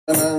Krishna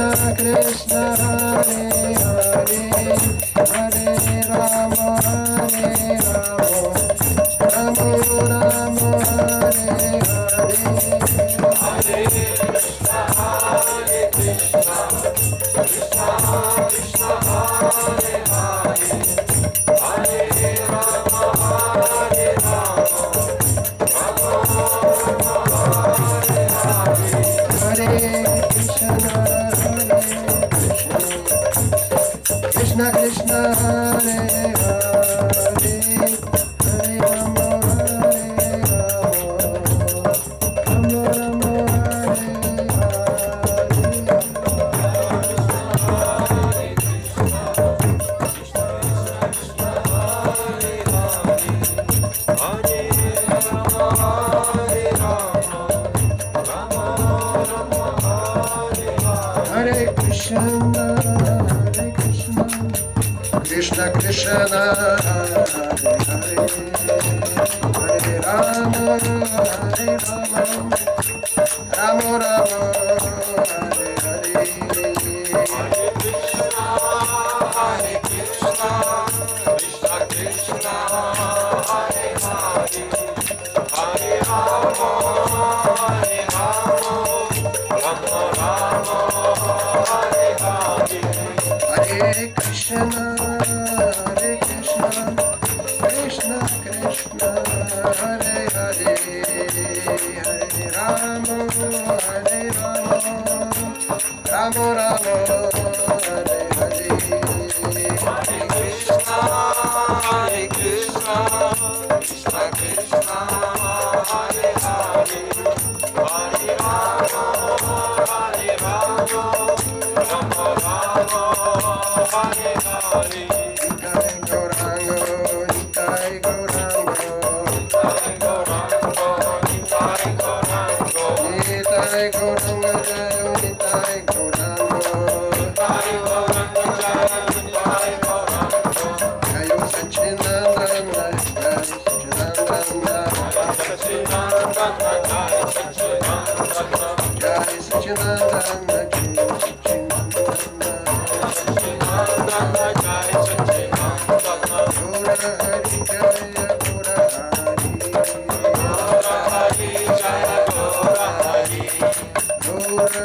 Krishna Hare Hare Hare Rama Hare Rama Rama Hare Hare Hare Krishna Hare Krishna Krishna Krishna Hare Hare Hare Rama Hare Rama Rama Hare Krishna Krishna Hare Hare Hare Rama Hare Rama Rama Rama Hare Krishna Krishna Krishna Hare Hare Hare Rama Hare Rama Rama Rama Hare Hare Hare Krishna Krishna Krishna Hare Hare Hare Rama Hare Rama Rama Rama Hare Hare Hare Krishna Krishna Krishna Hare Hare Hare Rama Hare Rama Rama Rama Hare Hare Hare Krishna Krishna Krishna Hare Hare Hare Rama Hare Rama Rama Rama Hare Hare Nitai Gaurango Nitai Gaurango Nitai Gaurango Nitai Gaurango Nitai Gaurango Jayo Nitai Gaurango Nitai Gaurango Jayo Nitai Gaurango Jayo Satchidananda Jai Satchidananda Jai Satchidananda Gora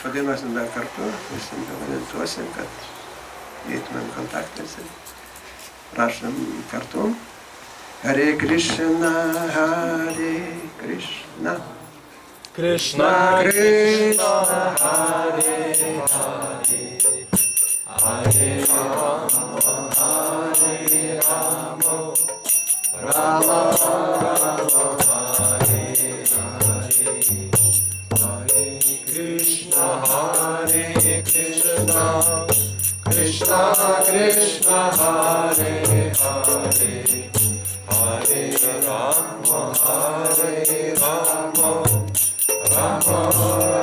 Padainuosim dar kartu, visi orientuosim, kad eitumėm kontaktais ir prašom kartu. Hare Krishna, Hare Krishna, Krishna Krishna, Hare Hare, Hare Rama, Hare Rama, Rama Rama, Hare Hare, Hare Krishna, Hare Krishna, Krishna Krishna, Hare Hare, Hare Rama, Hare Rama, Rama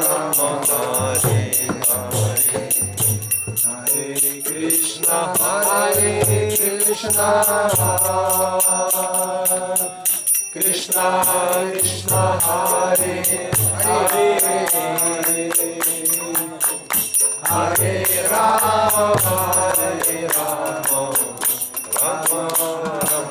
Rama, Hare Hare, Hare Krishna, Hare Krishna, Krishna Krishna, Hare Hare, Hare Rama, Hare Rama, Rama Rama,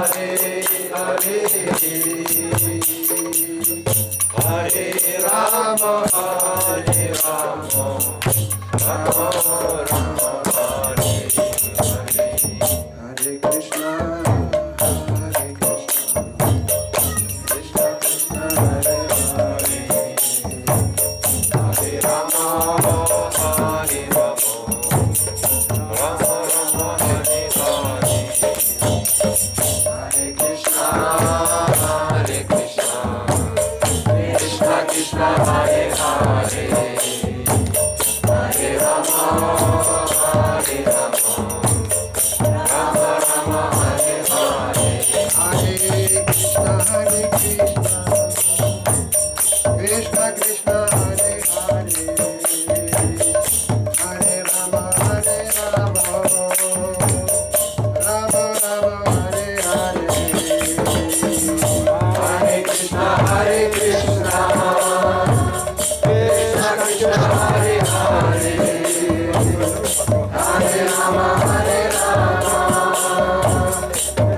Hare Rama, Hare Rama, Rama Rama, Hare Hare. Hare Krishna, Hare Krishna, Krishna Krishna, Hare Hare, Hare Rama, Hare Rama, Rama Rama, Hare Hare. Hare Krishna, Hare Krishna, Krishna Krishna, Hare Hare, Hare Rama, Hare Rama, Rama Rama, Hare Hare. Hare Krishna, Hare Krishna, Krishna Krishna, Hare Hare, Hare Rama, Hare Rama, Rama Rama, Hare Hare. Hare Krishna, Hare Krishna, Krishna Krishna, Hare Hare, Hare Rama, Hare Rama,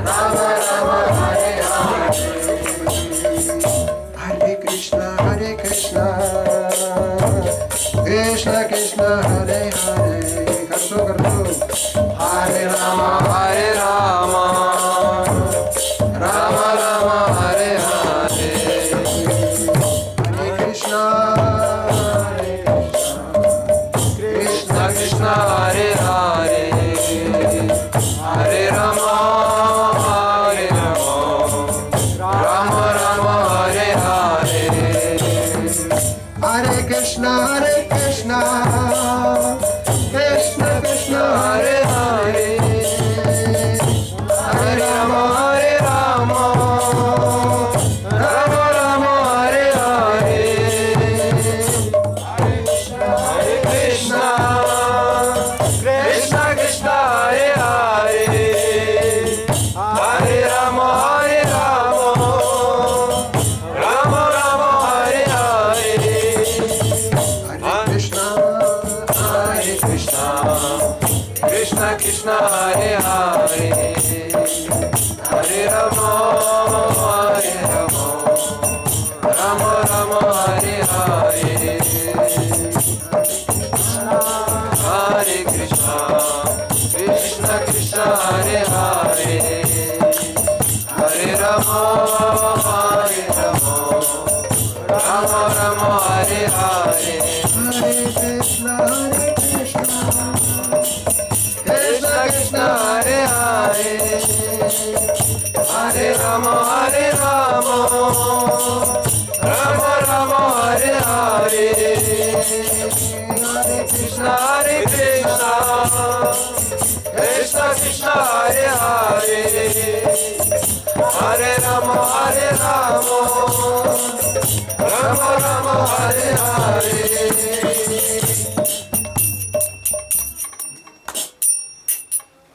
Rama Rama, Hare Hare. Hare Krishna, Hare Krishna, Krishna Krishna, Hare Hare. Karso karso. Hare Rama, Hare Rama, Rama Rama, Hare Hare. Hare Krishna, Hare Krishna, Krishna Krishna, Hare Hare, Hare Rama, Hare Rama, Rama Rama, Hare Hare. Hare Krishna, Hare Krishna, Krishna Krishna, Hare Hare, Hare Rama, Hare Rama, Rama Rama, Hare Hare. Hare Krishna, Krishna Krishna, Hare Hare, Hare Rama, Hare Rama, Rama Rama, Hare Hare. Hare Krishna, Hare Krishna, Krishna Krishna, Hare Hare, Hare Rama, Hare Rama, Rama Rama, Hare Hare. Hare Krishna, Krishna Krishna, Hare Hare, Hare Rama, Hare Rama, Rama Rama, Hare Hare. Hare Krishna, Hare Krishna, Krishna Krishna, Hare Hare, Hare Rama, Hare Rama, Rama Rama, Hare Hare. Hare Krishna, Hare Krishna, Krishna Krishna, Hare Hare, Hare Rama, Hare Rama, Rama Rama, Hare Hare.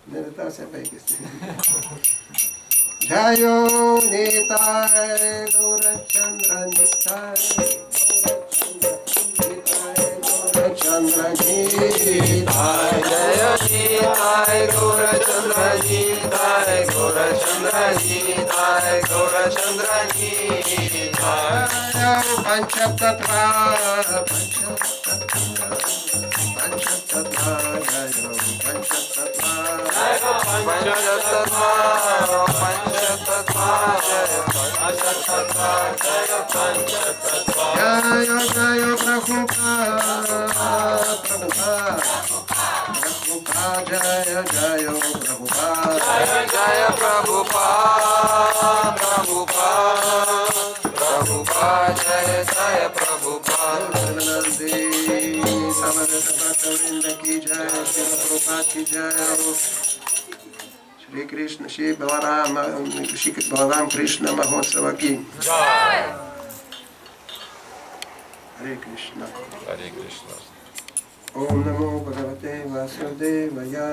Meditar sempre Jayo Nitai Gaurachandra Nitai Gaurachandra Nitai Jaya Nitai Gaurachandra Nitai Gaurachandra Nitai Gaurachandra Nitai Panchatattva Panchatattva Jayo Panchatattva Jaya Panchatattva Panchatattva Jaya Panchatattva Jaya Panchatattva Jayo Jayo Prabhupada Prabhupada Jayo Jayo Prabhupada Jaya Jaya Prabhupada Prabhupada Prabhupada Jaya Jaya Prabhupada Nandi Samadhi Bhaktivinoda ki jai Shri Prabhupada ki jai Shri Krishna Shri Balaram Krishna Mahotsava ki Jai. Hare Krishna Hare Krishna. Om Namo Bhagavate Vasudevaya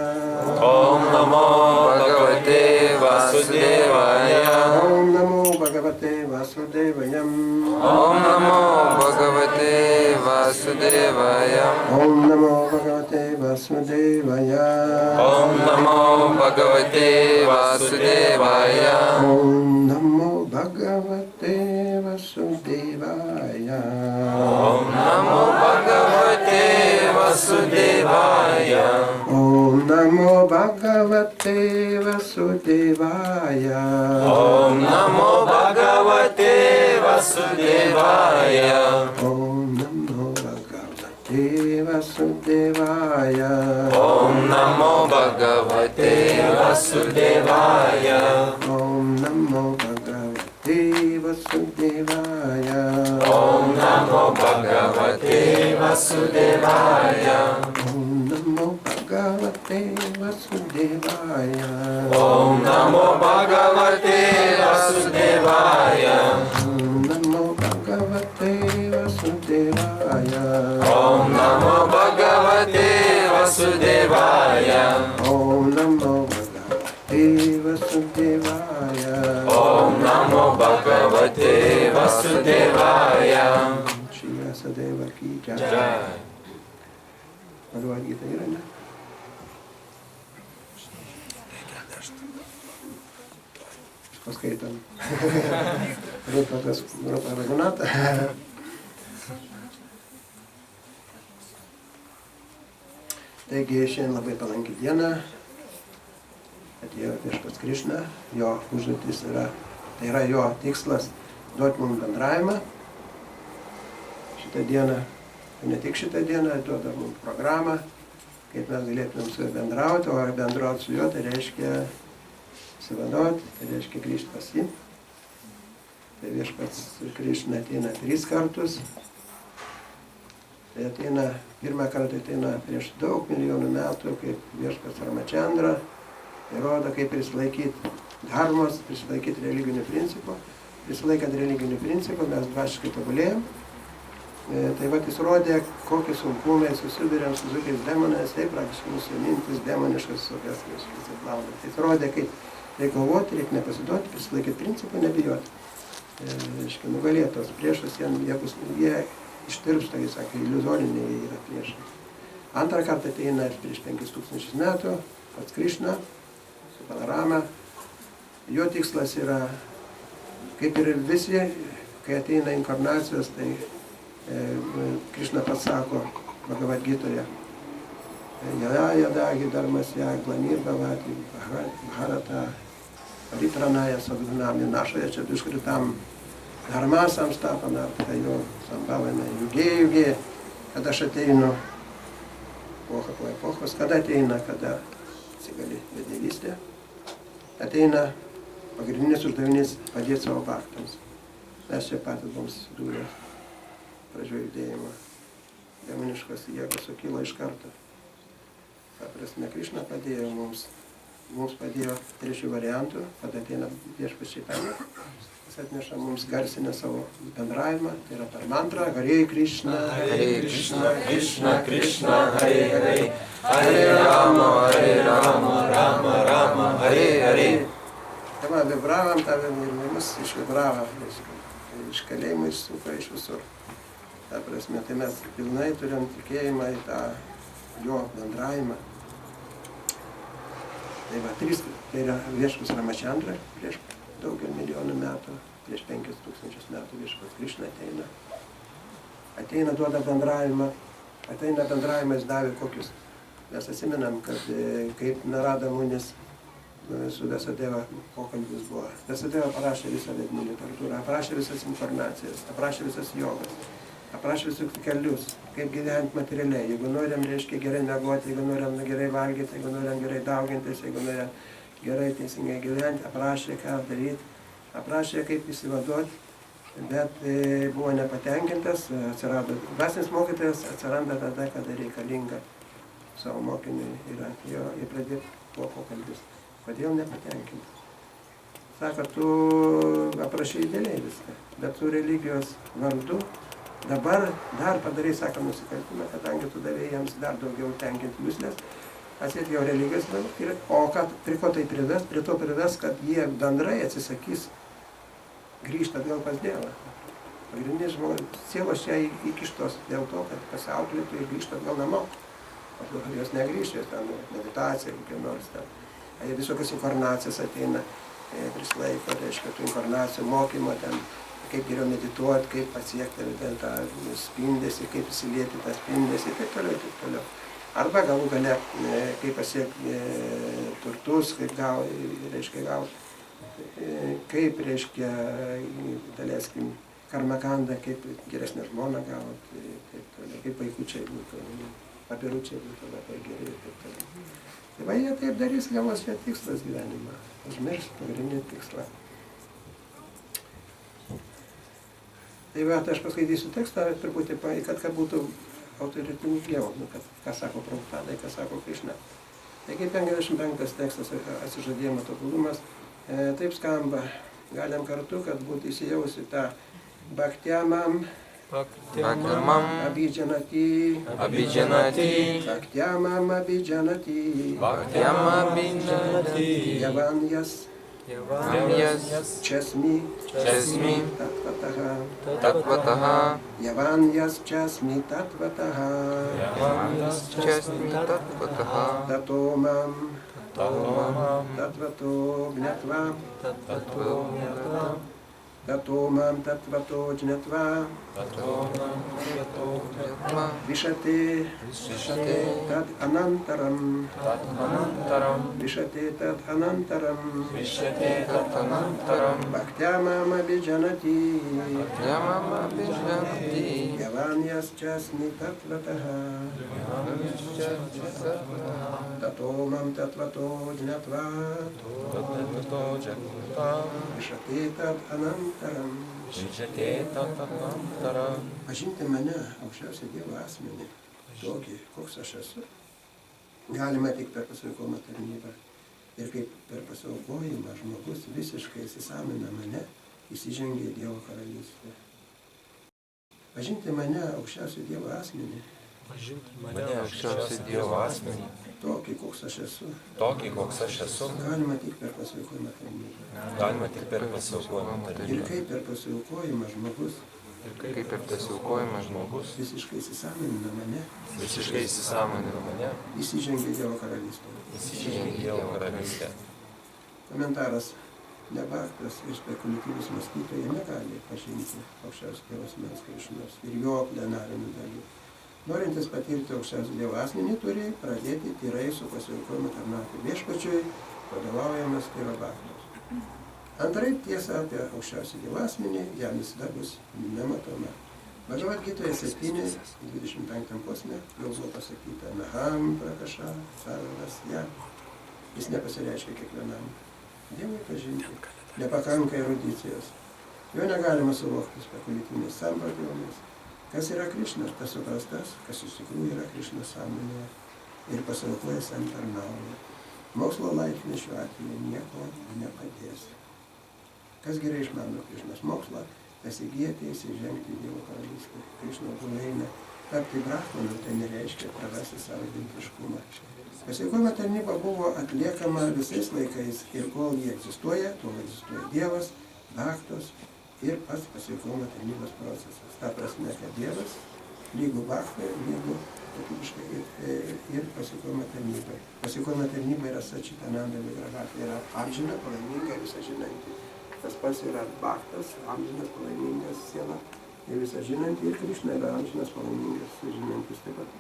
Om Namo Bhagavate Vasudevaya. Om Namo Bhagavate Vasudevaya Om Namo Bhagavate Vasudevaya. Om Namo Bhagavate Vasudevaya. Om Namo Bhagavate Vasudevaya. Om Namo Bhagavate Vasudevaya. Om Namo Bhagavate Vasudevaya. Om Namo Bhagavate Vasudevaya. Om Namo Bhagavate Vasudevaya. Om Namo Bhagavate Vasudevaya. Om Namo Bhagavate Vasudevaya. Om Namo Bhagavate Vasudevaya. Om Namo Bhagavate Vasudevaya. Om Namo Bhagavate Vasudevaya. Om Namo Bhagavate Vasudevaya. Om Namo Bhagavate Vasudevaya. Om Namo Bhagavate Vasudevaya. Om Namo Bhagavate Vasudevaya. Om Namo Bhagavate Vasudevaya. Shri Vyasadeva ki jai. Jai. Bhagavad Gita yra, ne? Paskaitam. Rūpatas Raghunatha. Taigi šiandien labai palanki diena. Atėjo Viešpats Krišna. Jo užduotis yra, tai yra jo tikslas duoti mums bendravimą. Šitą dieną, ne tik šitą dieną, duoda mums programą, kaip mes galėtumėm su juo bendrauti, o bendrauti su juo, tai reiškia savanauti, tai reiškia grįžti pas jį. Tai Viešpats Krišna ateina 3 kartus. Tai ateina, pirmą kartą ateina prieš daug milijonų metų, kaip Viešpats Ramachandra. Tai rodo, kaip prisilaikyti dharmos, prisilaikyti religinių principų. Prisilaikant religinių principų mes dvasiškai tobulėjom. Tai va, jis rodė, kokie sunkumai susiduriam su tokiais demonais, tai praktiškai mūsų mintis demoniškas visokias prisiplauna. Tai jis rodė, kaip reikia kovoti, reikia nepasiduoti, prisilaikyti principų, nebijoti. Reiškia, nugalėtos priešas, jie ištirpsta, jis sakė, iliuzoriniai yra priešai. Antrą kartą ateina prieš 5000 metų, pats Krišna, su Balarama. Jo tikslas yra, kaip ir visi, kai ateina inkarnacijos, tai Krišna pats sako Bhagavad Gitoje, Yada yada hidarmasya glanirbhavati bharata paritranaya sadhunami našoje čia duškritam dharmasam stapanarta jo sambhavana yuge, kada aš ateinu, epocha po epochos, kada ateina, kada atsigali vedėvystė, ateina pagrindinis uždavinys padėti savo baktams. Mes čia patys buvom susidūrę pradžioje judėjimo. Demoniškos jėgos sukilo iš karto. Ta prasme, Krišna padėjo mums padėjo 3 variantų, kada ateina Viešpats Čaitanya. Jis atneša mums garsinę savo bendravimą, tai yra per mantrą, Hare Krishna, Krishna Krishna, Hare Hare, Hare Rama, Rama Rama, Hare Hare. Tai man vibravam, tavim ir mus išvibrava, iš kalėjimų išsuka iš visur. Ta prasme, tai mes pilnai turim tikėjimą į tą jo bendravimą. Tai va, 3, tai yra Viešpats Ramachandra prieš daugelį milijonų metų, prieš 5000 metų Viešpats Krišna ateina. Ateina, duoda bendravimą, jis davė kokius. Mes atsimenam, kad kaip Narada Munis su Vyasadeva pokalbis buvo. Vyasadeva parašė visą vedimų literatūrą, aprašė visas inkarnacijas, aprašė visas jogas. Aprašė visus kelius, kaip gyventi materialiai. Jeigu norim, reiškia, gerai megoti, jeigu norim gerai valgyti, jeigu norim gerai daugintis, jeigu norim gerai teisingai gyventi, aprašė, ką daryti, aprašė, kaip įsivaduoti, bet buvo nepatenkintas, atsirado dvasinis mokytojas, atsiranda tada, kada reikalinga savo mokiniui ir atėjo į pradėti pokalbis. Kodėl nepatenkintas? Sako, tu aprašai idealiai viską, bet tu religijos vardu dabar dar padarai, sako, nusikaltimą, kadangi tu davėjai jiems dar daugiau tenkinti myslės, atsėt jau religijos, o prie ko tai prives? Prie to prives, kad jie bendrai atsisakys grįžti atgal pas Dievą. Pagrindinis žmogus, sielos čia įkištos dėl to, kad pasiauklėtų ir grįžtų atgal namo. jos negrįžti, jos ten meditacija, kokia nors ten. Jie visokios inkarnacijas ateina, prislaiko, reiškia, tų inkarnacijų mokymo ten, kaip geriau medituoti, kaip pasiekti ten tą spindesį, kaip įsilieti tą spindesį ir taip toliau, taip toliau. Arba galų gale, kaip pasiekti turtus, kaip kaip, reiškia, daleiskim, karmakandą, kaip geresnę žmoną gauti, kaip vaikučiai būtų, papiručiai būtų labai geri ir taip toliau. Tai va, jie taip darys, gavos čia tikslas gyvenimą, užmiršti pagrindinį tikslą. Tai va, aš paskaitysiu tekstą truputį, kad būtų autoritetingiau, ką sako Prabhupada, ką sako Krišna. Taigi 55 tekstas atsižadėjimo tobulumas, taip skamba, galim kartu, kad būtų įsijausi tą Bhaktyamam Abhijanati Bhaktyamam Abhijanati Yavanyas Chasmi Tatvataha Yavanyas Chasmi Tatvataha Tatomam Tatvato Gnatva Tatomam Tatvato Gnatva Vishate Tad Anantaram Vishate Tad Anantaram Bhaktyamam Abhijanati Yavanyas Chasmi Tatvataha Tatomam Tatvato Gnatva Vishate Tad Anantaram Pažinti mane, aukščiausią Dievo asmenį, tokį, koks aš esu, galima tik per pasiaukojimo tarnybą. Ir kaip per pasiaukojimą žmogus visiškai įsisąmonina mane, įsižengia į Dievo karalystę. Pažinti mane, aukščiausią Dievo asmenį, tokį, koks aš esu, galima tik per pasiaukojimo tarnybą. Ir kaip per pasiaukojimą žmogus, visiškai įsisąmonina mane, įsižengia Dievo karalystę. Komentaras. Nebaktas ir spekuliatyvus mąstytojai negali pažinti aukščiausios Dievo asmens Krišnos ir jo plenarinių dalių. Norintis patirti aukščiausią Dievo asmenį, turi pradėti tyrai su pasiaukojimu tarnauti viešpačiui, vadovaujamas tėvo Bhaktos. Antraip tiesa apie aukščiausią Dievo asmenį, jam visada bus nematoma. Bhagavad Gitoje 7:25 posme jau buvo pasakyta Naham Prakasha Sarvasya. Jis nepasireiškia kiekvienam. Dievui pažinti nepakanka erudicijos. Jo negalima suvokti spekuliatyviniais samprotavimais. Kas yra Krišnas, tas suprastas, kas iš tikrųjų yra Krišnos sąmonėje ir pasiaukojas jam tarnauja. Mokslo laipsnis šiuo atveju nieko nepadės. Kas gerai išmano Krišnos mokslą, tas įgyja teisę žengti į Dievo karalystę. Krišno buveina. Tapti brahmanu tai nereiškia prarasti savo identiškumą. Pasiaukojimo tarnyba buvo atliekama visais laikais ir kol jie egzistuoja, tol egzistuoja Dievas, Bhaktos ir pats pasiaukojimo tarnybos procesas. Ta prasme, kad Dievas lygu Bhaktai, lygu ir pasiaukojimo tarnybai. Pasiaukojimo tarnyba yra Sačitananda Vigraha, tai yra amžina, palaiminga ir visažinanti. Tas pats yra Bhaktas, amžinas, palaimingas siela ir visažinanti, ir Krišna yra amžinas, palaimingas, visažinantis taip pat.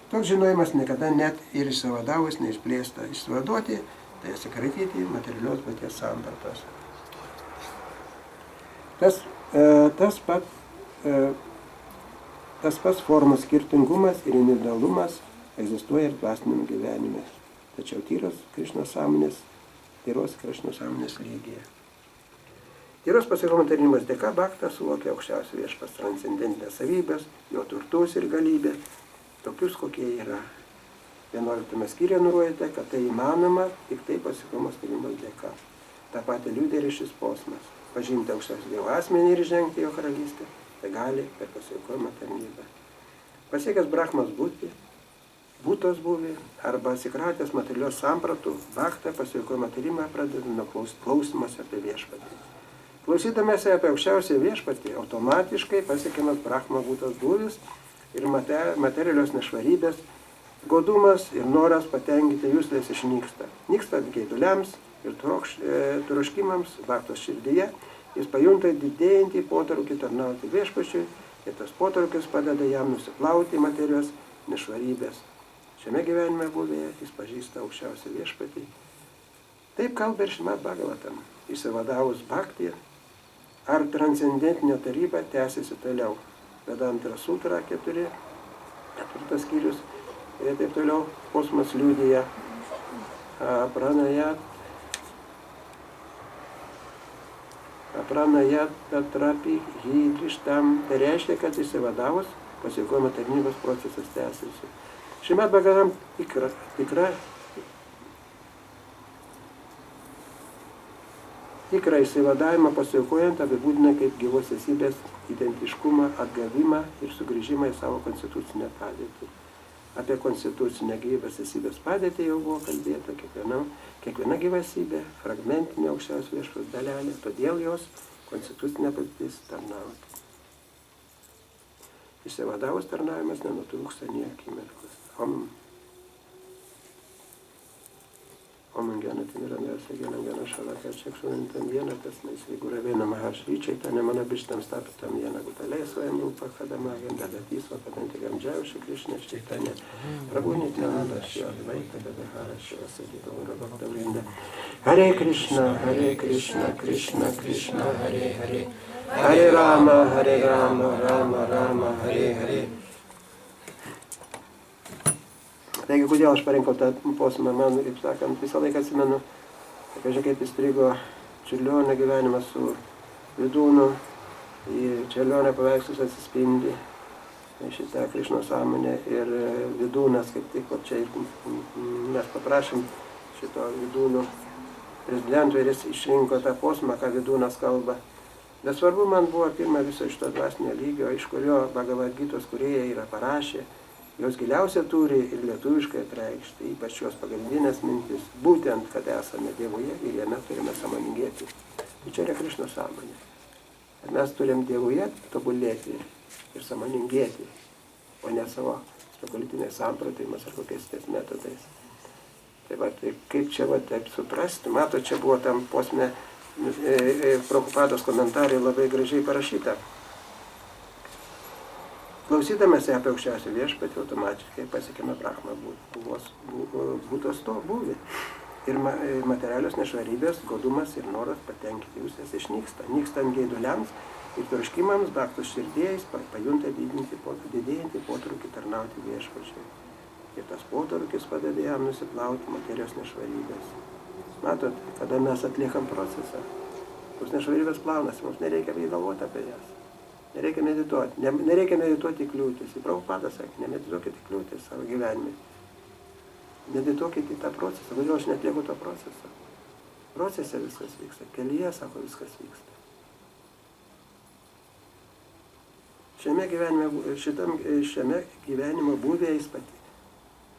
Toks žinojimas niekada net ir išsivadavus neišplėsta. Išsivaduoti, tai atsikratyti materialios paties sampratos. Tas pats formų skirtingumas ir individualumas egzistuoja ir dvasiniam gyvenime. Tačiau tyros Krišnos sąmonės lygyje. Tyros pasiaukojimo tarnybos dėka Bhakta suvokia aukščiausią viešpats transcendentinės savybės, jo turtus ir galybę, tokius, kokie yra. 11 skyriuje nurodėte, kad tai įmanoma tik tai pasiaukojimo tarnybos dėka. Ta pati liudija ir šis posmas. Pažinti aukščiausią Dievo asmenį ir žengti jo karalystę, tai gali per pasiaukojimo tarnybą. Pasiekęs Brahmas būtos buvį arba atsikratęs materialios sampratų, Bhakta pasiaukojimo tarnybą pradeda nuo klausimas apie viešpatį. Klausydamėsi apie aukščiausią viešpatį, automatiškai pasiekiamas Brahma būtos būvis ir materialios nešvarybės godumas ir noras patenkinti jūslės išnyksta. Nykstant geiduliams ir troškimams Bhaktos širdyje, jis pajunta didėjantį potraukį tarnauti viešpačiui ir tas potraukis padeda jam nusiplauti materijos nešvarybės. Šiame gyvenime buvėje jis pažįsta aukščiausią viešpatį. Taip kalba ir Šrimad Bhagavatam. Išsivadavus bhakti, ar transcendentinė taryba tęsiasi toliau. Vedanta Sutra 4 skyrius ir taip toliau kosmas liudija apranajat tatrapi hidrištam. Tai reiškia, kad išsivadavus pasiaukojimo tarnybos procesas tęsiasi. Šrimad Bhagavatam tikrą išsivadavimą pasiaukojant apibūdina kaip gyvos esybės identiškumą, atgavimą ir sugrįžimą į savo konstitucinę padėtį. Apie konstitucinę gyvos esybės padėtį jau buvo kalbėta, kiekviena gyva esybė, fragmentinė aukščiausios viešpaties dalelė, todėl jos konstitucinė padėtis tarnauti. Išsivadavus tarnavimas nenutrūksta nė akimirkos. Om Gana Timirandasa Gana Gana Šalaka Čekšunintam Viena Tasnai Sviguravena Maharshi Chaitanya Manabhishtam Stapitam Viena Gutalei Svayam Rupa Kadamagam Dadati Svapadantigam Džiauši Krishna Chaitanya Prabhu Nityananda Shri Advaita Gadadhara Shri Vasudeva Gaura Bhakta Vrinda. Hare Krishna, Krishna Krishna, Hare Hare, Hare Rama, Rama Rama, Hare Hare. Taigi, kodėl aš parinkau tą posmą, man, kaip sakant, visą laiką atsimenu, kaip įstrigo Čiurlionio gyvenimas su Vidūnu, į Čiurlionio paveikslus atsispindi šitą Krišno sąmonę ir Vidūnas, kaip tik, čia mes paprašym šito Vidūno prezidento ir jis išrinko tą posmą, ką Vidūnas kalba. Bet svarbu man buvo pirma viso šito dvasinio lygio, iš kurio Bhagavad Gitos kūrėjai yra parašę. Jos giliausia turi ir lietuviškai apreikšti, ypač šios pagrindinės mintis, būtent, kad esame Dievoje ir jame turime sąmoningėti. Tai čia yra Krišno sąmonė. Mes turim Dievoje tobulėti ir sąmoningėti, o ne savo spekuliatiniais samprotavimas ar kokiais tais metodais. Tai va, tai kaip čia va taip suprasti? Mato, čia buvo tam posme Prabhupados komentarai labai gražiai parašyta. Klausydamasi apie aukščiausią viešpatį, automatiškai pasiekime Brahma būtos to būvį. Ir materialios nešvarybės, godumas ir noras patenkinti jūslės išnyksta. Nykstant geiduliams ir troškimams, Bhaktos širdėjais pajunta didėjantį potraukį tarnauti viešpačiui. Ir tas potraukis padeda jam nusiplauti materijos nešvarybės. Matot, kada mes atliekam procesą, tos nešvarybės plaunasi, mums nereikia galvoti apie jas. Nereikia medituoti kliūtis. Ir Prabhupada sakė, nemedituokite kliūtis savo gyvenime. Medituokite į tą procesą. Kodėl aš netlieku to proceso? Procese viskas vyksta. Kelyje, sako, viskas vyksta. Šiame gyvenimo būvėje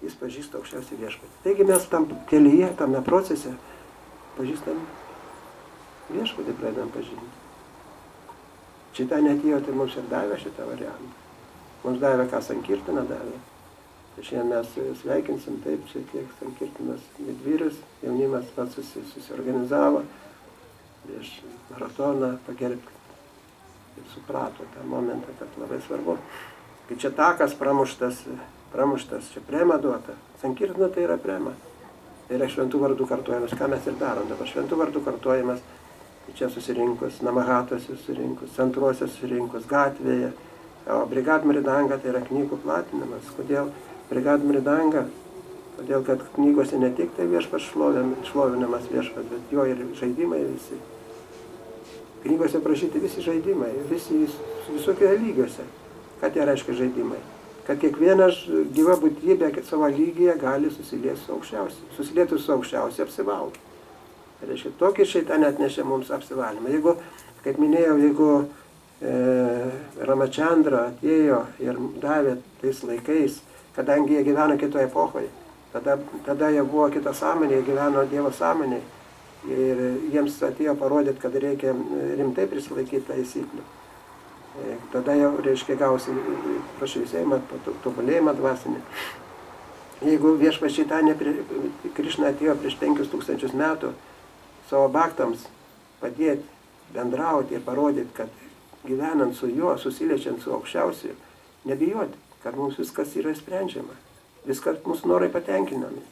jis pažįsta aukščiausią viešpatį. Taigi mes tam kelyje, tame procese pažįstam viešpatį, pradedam pažinti. Šitą netėjo, tai mums ir davė šitą variantą. Mums davė, ką Sankirtina davė. Tai šiandien mes sveikinsim taip, šiek tiek Sankirtinas didvyris, jaunimas pats susiorganizavo prieš maratoną pagerbti. Ir suprato tą momentą, kad labai svarbu. Kai čia takas pramuštas, čia prema duota. Sankirtina tai yra prema. Tai yra šventų vardų kartojimas, ką mes ir darom dabar. Šventų vardų kartojimas. Čia susirinkus, Namahatose susirinkus, centruose susirinkus, gatvėje. O Brigad Mridanga tai yra knygų platinimas. Kodėl Brigad Mridanga? Todėl, kad knygose ne tik tai viešpats šlovinamas viešpats, bet jo ir žaidimai visi. Knygose prašyti visi žaidimai, visokie lygiuose. Ką tai reiškia žaidimai? Kad kiekviena gyva būtybė savo lygyje gali susilieti su aukščiausiu. Susilieti su aukščiausiu apsivalti. Tai reiškia, tokį šeitanį atnešė mums apsivalymą. Jeigu, kaip minėjau, jeigu Ramachandra atėjo ir davė tais laikais, kadangi jie gyveno kitoje epochoje, tada jie buvo kita sąmonė, jie gyveno Dievo sąmonė ir jiems atėjo parodyti, kad reikia rimtai prisilaikyti taisyklių. Tada jau, reiškia, gausi prašviesėjimą, tobulėjimą dvasinį. Jeigu Viešpats Čaitanė Krišna atėjo prieš 5000 metų savo baktams padėti, bendrauti ir parodyti, kad gyvenant su juo, susiliečiant su aukščiausiu, nebijoti, kad mums viskas yra sprendžiama. Viskas mūsų norai patenkinami.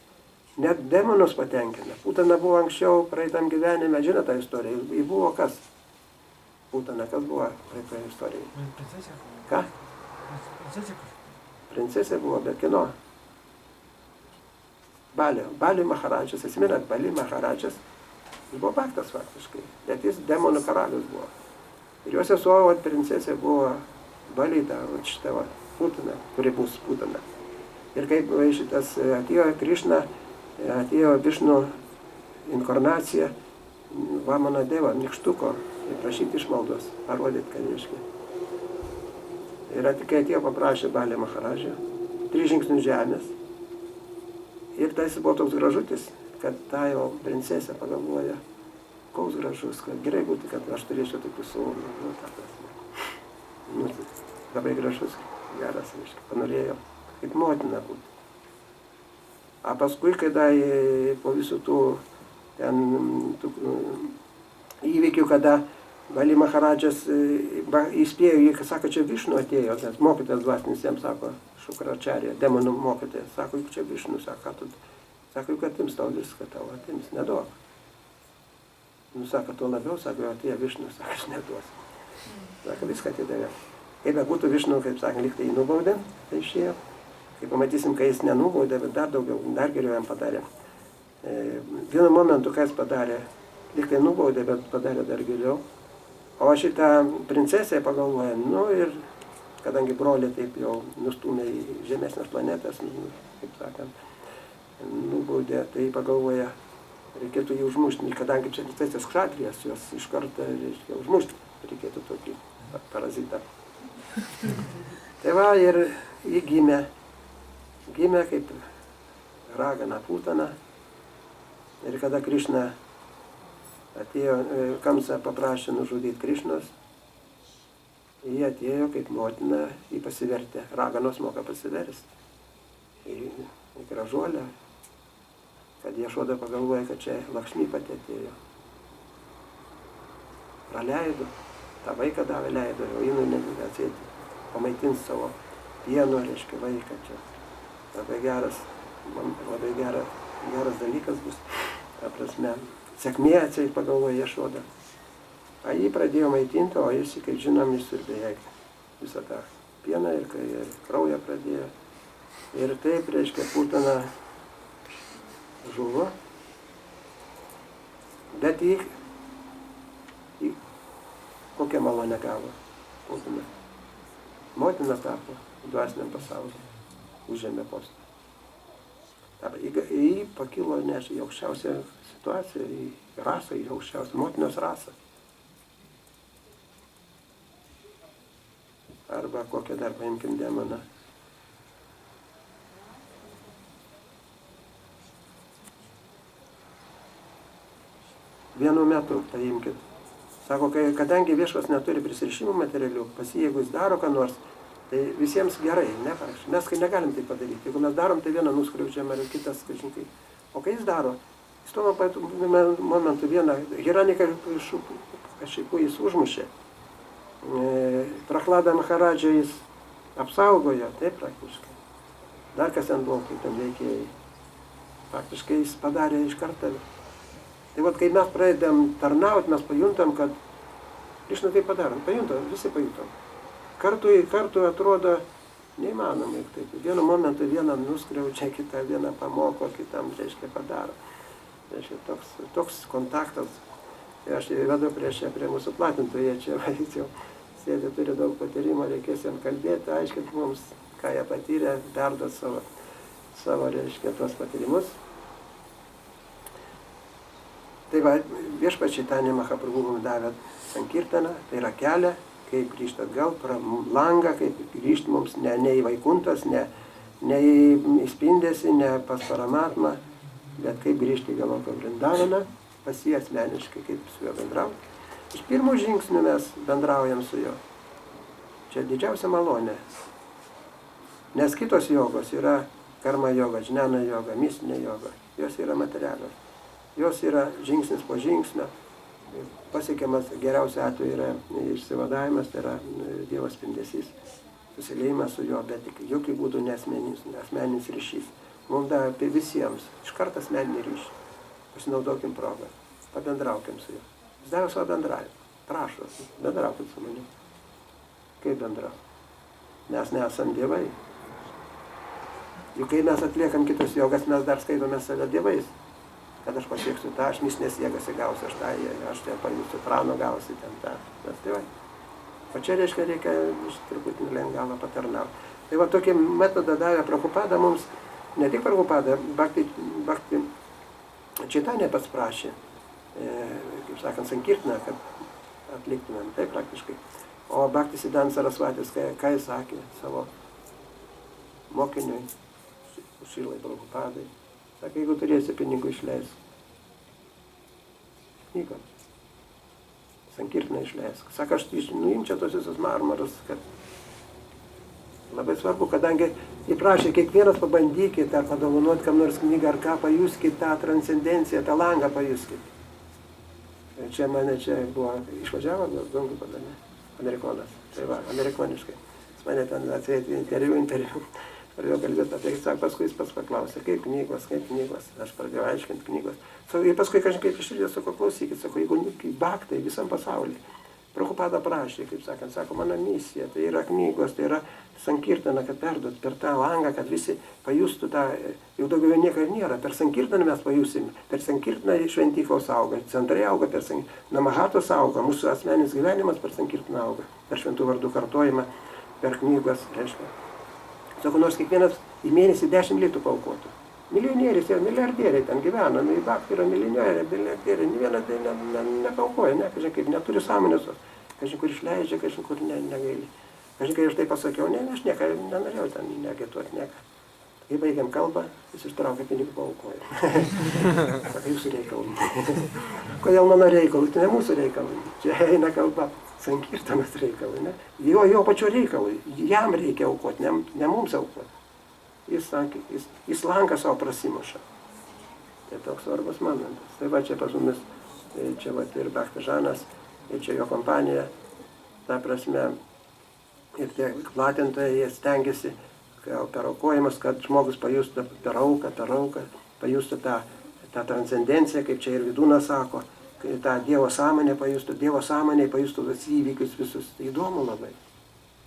Net demonus patenkina. Putana buvo anksčiau praeitam gyvenime, žinot tą istoriją. Ji buvo kas? Putana, kas buvo praeitoje istorijoje? Princesė. Ką? Princesė. Princesė buvo, bet kino. Bali Maharadžas, atsimenat, Bali Maharadžas, jis buvo baktas faktiškai, bet jis demonų karalius buvo. Ir jo sesuo, princesė buvo Balita, šitą Putana, kuri bus Putana. Ir kaip šitas atėjo Krišna, atėjo Višnu inkarnacija, Vamana Deva, nykštuko, ir prašyti išmaldos, parodyti, kad reiškia. Ir kai atėjo paprašė Bali Maharadžą, 3 žingsnių žemės. Ir tai buvo toks gražutis, kad ta jau princesė pagalvoja, koks gražus, kad gerai būtų, kad aš turėčiau tokių sūnų. Labai gražus, geras, reiškia, panorėjo, kaip motina būtų. A paskui, kada po visų tų įvykių, kada Bali Maharadžas įspėjo jį, sako, čia Višnu atėjo, nes mokytas dvasinis jam sako, Šukračarė, demonų mokytojas, sako, juk čia Višnu, sako, juk atims tau viską, tau atims, neduok. Sako, tuo labiau, sako, atėjo Višnu, sako, aš neduosiu. Sako, viską atidavė. Kaip būtų Višnu, kaip sakant, lyg tai nubaudė, tai išėjo. Kaip pamatysim, kai jis nenubaudė, bet dar daugiau, dar geriau jam padarė. Vienu momentu, kai jis padarė, lyg tai nubaudė, bet padarė dar geriau. O šitą princesę pagalvoja, ir kadangi broliai taip jau nustumė į žemesnės planetas, kaip sakant, nubaudė, tai pagalvoja, reikėtų jį užmušti, kadangi princesės kšatrijas, jos iš karto reiškia užmušti, reikėtų tokį parazitą. Tai va, ir jį gimė kaip ragana Putana, ir kada Krišna atėjo, Kamsa paprašė nužudyti Krišnos, jie atėjo kaip motina, jį pasivertė. Raganos moka pasiversti. Į gražuolę, kad Ješoda pagalvoja, kad čia Lakšmi pati atėjo. Praleido, tą vaiką davė leido, o jinai atsėti, pamaitins savo pieno, reiškia vaiką čia. Labai geras dalykas bus, ta prasme. Sėkmė atseit pagalvoja Ješoda. A jį pradėjo maitinti, o jis, kaip žinom, jis ir beveik visą tą pieną ir kraują pradėjo. Ir taip, reiškia, Putana žuvo. Bet jį kokią malonę gavo Putana. Motina tapo dvasiniam pasaulyje, užėmė postą. Jį pakilo nes į aukščiausią situaciją, į rasą, į aukščiausią motinos rasą. Arba kokią dar paimkim demoną. Vienu metu paimkit. Sako, kadangi viešpas neturi prisirišimų materialių, jeigu jis daro ką nors, tai visiems gerai, ne? Mes kai negalim tai padaryti. Jeigu mes darom, tai vieną nuskriaudžiam ar kitas, kažinkai. O kai jis daro, jis tuo momentu vieną Hiraniką kažkaip jis užmušė. Prahladą Maharadžą jis apsaugojo, taip praktiškai. Dar kas ten buvo, kaip ten veikėjai. Faktiškai jis padarė iš karto. Tai vat, kai mes pradedam tarnauti, mes pajuntam, kad Krišna tai padarom. Pajuntam, visi pajutom. Kartu atrodo neįmanomai. Taip. Vienu momentu vieną nuskriaudžia, kitą vieną pamoko, kitam, reiškia, padaro. Reiškia, toks kontaktas. Ir aš vedu prie mūsų platintojų, jie čia jau sėdi, turi daug patyrimo, reikės jam kalbėti, aiškinti mums, ką jie patyrė, perduoti savo, reiškia, tuos patyrimus. Tai va, Viešpats Čaitanė Mahaprabhu mums davė sankirtaną, tai yra kelią, kaip grįžti atgal, langą, kaip grįžti mums ne į Vaikuntas, ne į Spindesį, ne pas Paramatmą, bet kaip grįžti į Galoką Vrindaviną, pas jį asmeniškai, kaip su juo bendrauti. Iš pirmų žingsnių mes bendraujam su juo. Čia didžiausia malonė. Nes kitos jogos yra karma joga, džnana joga, mistinė joga. Jos yra materialios. Jos yra žingsnis po žingsnio. Pasiekiamas geriausiu atveju yra išsivadavimas, tai yra Dievo spindesys, susiliejimas su juo, bet tik jokių būdų asmeninis ryšys. Mums dar apie visiems, iš karto asmeninį ryšį. Pasinaudokim progą, pabendraukim su juo. Jis davė savo bendravimą. Prašau, bendraukit su manimi. Kaip bendrauti? Mes nesam dievai. Juk kai mes atliekam kitus jogas, mes dar skaitome save dievais. Kad aš pasieksiu tą, aš mistinės jėgas įgausiu, aš čia pajusiu prano gausiu ten tą. Mes dievai. O čia reikia truputį lengvą patarnauti. Tai va tokį metodą davė Prabhupada mums, ne tik Prabhupada, Bhakti Čaitanė pats prašė, kaip sakant, Sankirtaną, kad atliktumėm, tai praktiškai. O Bhakti Siddhanta Sarasvatis, ką jis sakė savo mokiniui, Šilai Prabhupadai, sakė, jeigu turėsi pinigų išleisk knygą, Sankirtaną išleisk. Sako, aš nuimčiau tos visus marmarus, kad labai svarbu, kadangi įprašė, kiekvienas pabandykit ar padovanot kam nors knygą ar ką, pajuskit tą transcendenciją, tą langą pajuskit. Ir čia mane buvo, išvažiavo Gongu padane, amerikonas, tai va, amerikoniškai. Jis mane ten atsėdė interviu. Pradėjau kalbėti apie tai, paskui jis pats paklausė, kaip knygos. Aš pradėjau aiškinti knygos. Ir paskui kažkaip iširdė, sako, klausykit, sako, jeigu bhaktai visam pasaulyje. Prabhupada prašė, kaip sakant, sako, mano misija, tai yra knygos, tai yra Sankirtana, kad perduot per tą langą, kad visi pajustų tą, jau daugiau nieko ir nėra. Per Sankirtaną mes pajusim, per Sankirtaną šventyklos auga, centrai auga, per Namahatos auga, mūsų asmeninis gyvenimas per Sankirtaną auga, per šventų vardų kartojimą, per knygos, reiškia. Sako, nors kiekvienas į mėnesį 10 litų paukotų. Milijonierius ir milijardieriai ten gyvena, į Bhakti yra milijardieriai, nė vieną tai nepaukoja, kažin kaip neturi sąmonės, kažin kur išleidžia, kažin kur negaili. Kažin kai aš tai pasakiau, aš nieko nenorėjau ten neagituoti, nieko. Kai baigiam kalbą, jis ištraukė pinigų paukoja. Sako, jūsų reikalai. Kodėl mano reikalai? Tai ne mūsų reikalai. Čia eina kalba. Sankirtanos reikalai, ne? Jo pačio reikalai. Jam reikia aukoti, ne mums aukoti. Jis sakė, jis lanką savo prasimuša. Tai toks svarbus momentas. Tai va čia pas mumis, čia va ir Bhakti Žanas, ir čia jo kompanija. Ta prasme, ir tie platintojai, jie stengiasi per aukojimus, kad žmogus pajustų per auką, pajustų tą transcendenciją, kaip čia ir Vidūnas sako, tą Dievo sąmonę pajustų, Dievo sąmonė pajustų tos įvykius visus. Tai įdomu labai.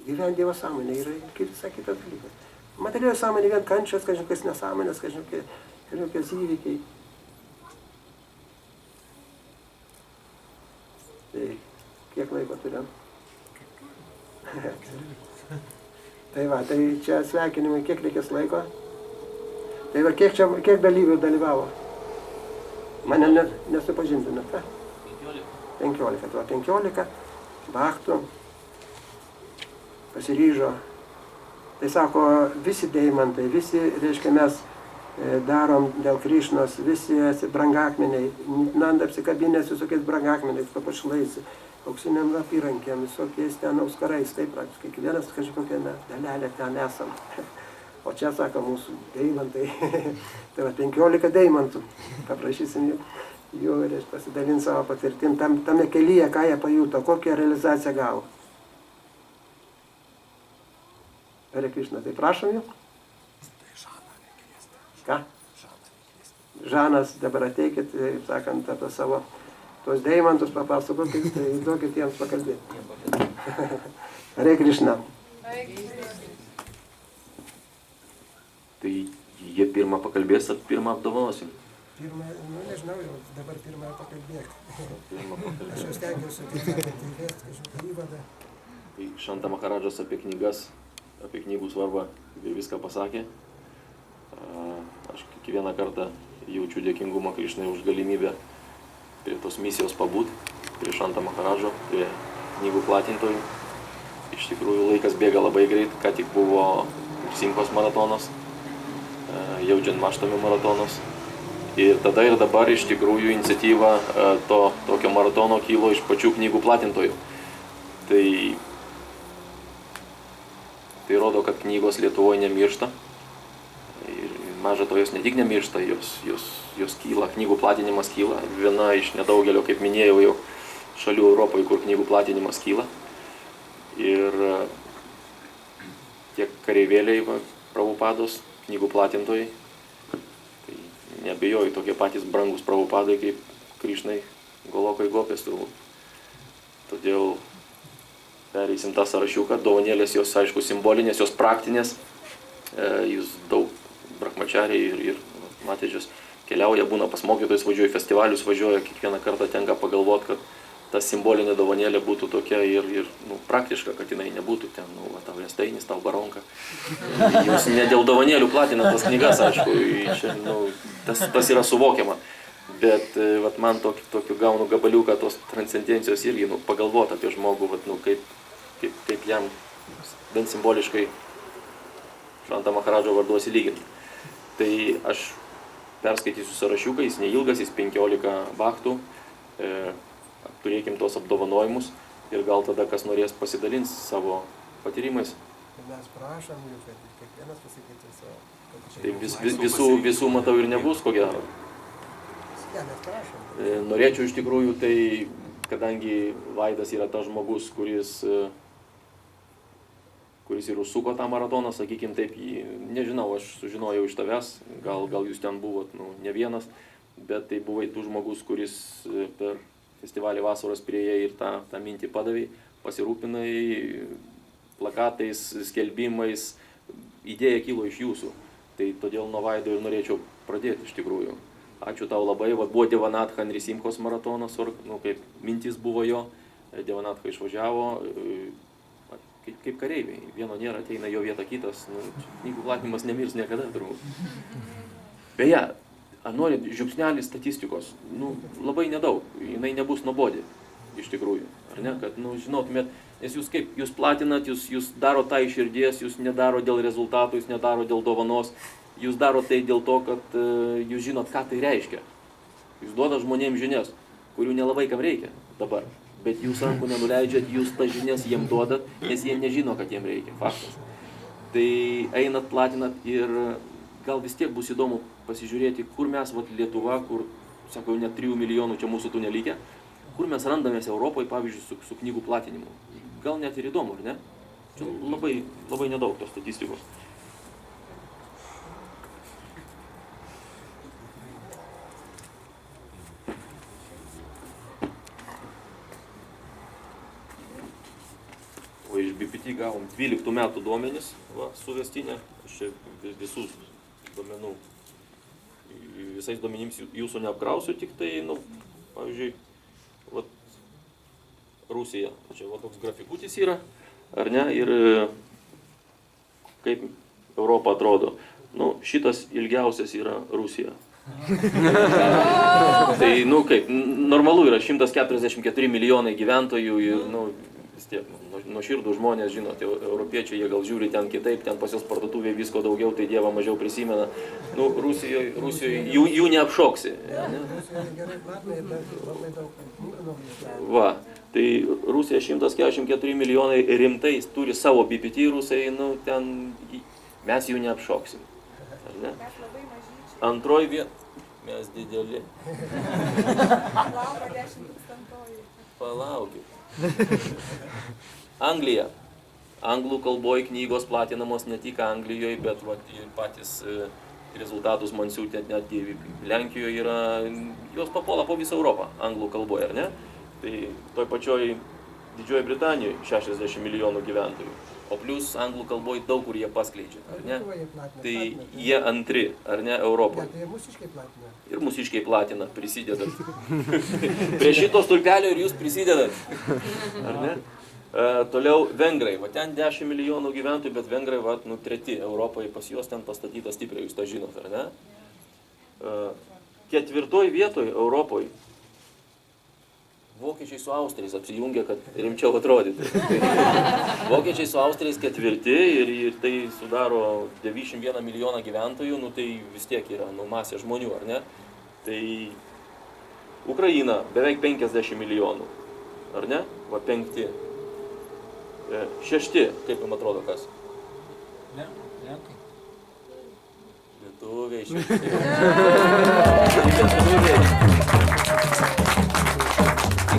Gyventi Dievo sąmonė yra visai kitas dalykas. Materialioji sąmonė vien kančios, kažkokios nesąmonės, kažkokios įvykiai. Tai kiek laiko turėjom? Tai va, tai čia sveikinimai, kiek reikės laiko? Tai va, kiek dalyvių dalyvavo? Mane nesupažindino, ką? 15. Tai va, 15 bhaktų pasiryžo. Tai sako, visi deimantai, visi, reiškia, mes darom dėl Krišnos, visi brangakmeniai, Nanda apsikabinės visokiais brangakmeniais, papašlais, auksiniam apyrankėm, visokiais ten auskarais, taip praktiškai, kiekvienas kažkokia dalelė ten esam. O čia, sako, mūsų deimantai, tai va 15 deimantų, paprašysim jų pasidalinti savo patirtim, tame kelyje, ką jie pajuto, kokią realizaciją gavo. Hare Krishna, tai prašom jų. Ką? Žanas, dabar ateikit, sakant, apie savo tos deimantus papasakokit, tai duokit jiems pakalbėti. Hare Krishna. Tai jie pirmą pakalbės, ar pirmą apdovanosim? Pirmą, nežinau, jau dabar pirmą pakalbėk. Aš jau stengiuosi kažkokį įvadą. Tai Šanta Maharadžas apie knygas, apie knygų svarbą ir viską pasakė. Aš kiekvieną kartą jaučiu dėkingumą Krišnai už galimybę prie tos misijos pabūt, prie Šanta Maharadžo, prie knygų platintojų. Iš tikrųjų laikas bėga labai greit, ką tik buvo Simchos maratonas, Jaudžian Maštami maratonas. Ir tada ir dabar iš tikrųjų iniciatyva tokio maratono kilo iš pačių knygų platintojų. Tai rodo, kad knygos Lietuvoje nemiršta. Ir maža to jos ne tik nemiršta, jos kyla, knygų platinimas kyla. Viena iš nedaugelio, kaip minėjau, jau šalių Europoje, kur knygų platinimas kyla. Ir tiek kareivėliai Prabhupados, knygų platintojai, tai neabejoju, tokie patys brangus Prabhupadai kaip Krišnai, Golokai, Gopės turbūt. Todėl pereisim tą sąrašiuką, dovanėlės jos, aišku, simbolinės, jos praktinės. Jūs daug brahmačariai ir matėdžius keliauja, būna pas mokytojus, važiuoja į festivalius, važiuoja, kiekvieną kartą tenka pagalvoti, kad ta simbolinė dovanėlė būtų tokia ir praktiška, kad jinai nebūtų ten, tau restainis, tau baronka. Jūs ne dėl dovanėlių platina tas knygas, aišku, čia, tas yra suvokiama. Bet man tokiu gaunu gabaliuką tos transcendencijos irgi, pagalvoti apie žmogų, kaip jam bent simboliškai Šventą Maharadžo vardu įsilyginti. Tai aš perskaitysiu sąrašiuką, jis neilgas, jis 15 bhaktų. Turėkim tos apdovanojimus ir gal tada kas norės pasidalins savo patyrimais. Mes prašom jų, kad kiekvienas pasakytų savo. Tai visų matau ir nebus, ko gero. Ja, mes prašom. Norėčiau iš tikrųjų, tai kadangi Vaidas yra tas žmogus, kuris ir užsuko tą maratoną, sakykim taip, nežinau, aš sužinojau iš tavęs, gal jūs ten buvot, ne vienas, bet tai buvai tu žmogus, kuris per festivalį vasaros priėjai ir tą mintį padavai, pasirūpinai plakatais, skelbimais, idėja kilo iš jūsų. Tai todėl nuo Vaido ir norėčiau pradėti iš tikrųjų. Ačiū tau labai, buvo Devanatha Nrisimhos maratonas, kaip mintis buvo jo, Devanatha išvažiavo, kaip kareiviai, vieno nėra, ateina jo vieta kitas, knygų platinimas nemirs niekada turbūt. Beje, ar norit žiupsnelį statistikos? Labai nedaug, jinai nebus nuobodi, iš tikrųjų, ar ne, kad, žinotumėt, nes jūs platinat, jūs daro tai iš širdies, jūs nedaro dėl rezultatų, jūs nedaro dėl dovanos, jūs daro tai dėl to, kad jūs žinot, ką tai reiškia. Jūs duodat žmonėms žinias, kurių nelabai kam reikia dabar. Bet jūs rankų nenuleidžiat, jūs tas žinias jiem duodat, nes jie nežino, kad jiem reikia, faktas. Tai einat, platinat ir gal vis tiek bus įdomu pasižiūrėti, kur mes, Lietuva, kur, sakau, net 3 milijonų čia mūsų tų nelikę, kur mes randamės Europoje, pavyzdžiui, su knygų platinimu. Gal net ir įdomu, ar ne? Čia labai nedaug tos statistikos. O iš BPT gavom 12 metų duomenis, suvestinę, aš čia visus duomenų, visais duomenims jūsų neapkrausiu, tik tai, pavyzdžiui, Rusija, čia toks grafikutis yra, ar ne, ir kaip Europa atrodo. Šitas ilgiausias yra Rusija. Tai, kaip, normalu yra 144 milijonai gyventojų ir, vis tiek, nuoširdų žmonės, žinot, europiečiai, jie gal žiūri ten kitaip, ten pas jos parduotuvėje visko daugiau, tai Dievą mažiau prisimena. Rusijoje jų neapšoksi. Tai Rusija 144 milijonai rimtai turi savo BPT rusai, ten mes jų neapšoksim. Ar ne? Antroji vieta, mes dideli. Palaukit. Anglija. Anglų kalboje knygos platinamos ne tik Anglijoje, bet ir patys rezultatus man siūtė netgi Lenkijoje yra, jos papuola po visą Europą, anglų kalboje, ar ne? Tai toj pačioj Didžioji Britanijoje 60 milijonų gyventojų, o plus anglų kalboje daug kur jie paskleidžia, ar ne? Tai jie antri, ar ne, Europoje. Ir mūsiškiai platina, prisidedat. Prie šito stulpelio ir jūs prisidedat, ar ne? Toliau Vengrai, ten 10 milijonų gyventojų, bet Vengrai, treti Europoje, pas juos ten pastatyta stipriai, jūs tą žinot, ar ne? Ketvirtoj vietoj Europoje vokiečiai su Austrijais apsijungia, kad rimčiau atrodytų. Vokiečiai su Austrijais ketvirti ir tai sudaro 91 milijoną gyventojų, tai vis tiek yra masė žmonių, ar ne? Tai Ukraina beveik 50 milijonų, ar ne? Penkti. Šešti, kaip jums atrodo kas? Lenkai. Lietuviai,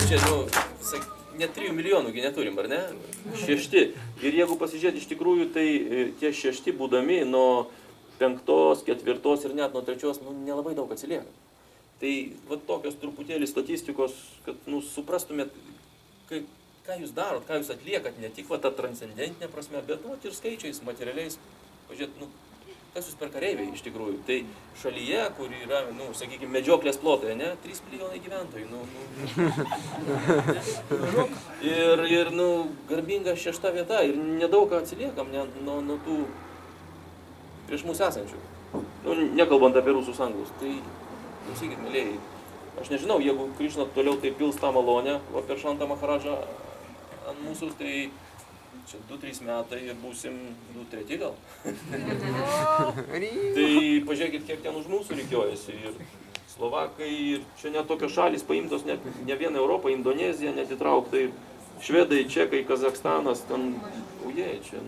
čia, net 3 milijonų neturim, ar ne? 6. Ir jeigu pasižiūrėti iš tikrųjų, tai tie 6 būdami nuo 5, 4 ir net nuo 3, nelabai daug atsilieka. Tai va tokios truputėlį statistikos, kad suprastumėt, ką jūs darot, ką jūs atliekat, ne tik va tą transcendentinę prasme, bet ir skaičiais, materialiais. Pažiūrėt, kas jūs per kareiviai iš tikrųjų. Tai šalyje, kur yra, sakykime, medžioklės plotai, ne, 3 milijonai gyventojų, ir garbinga 6 vieta, ir nedaug ką atsiliekam nuo tų prieš mūsų esančių. Nekalbant apie rusų anglus. Tai, klausykit, mėlėjai, aš nežinau, jeigu Krišna toliau tai pils tą malonę, va per Šantą Maharadžą ant mūsų, tai čia 2-3 metai ir būsim 2-3 gal. Tai pažiūrėkit, kiek ten už mūsų rikiuojasi. Ir Slovakai, ir čia net tokios šalys paimtos, ne viena Europa, Indonezija net įtraukta, ir Švedai, Čekai, Kazakstanas, ten, čia,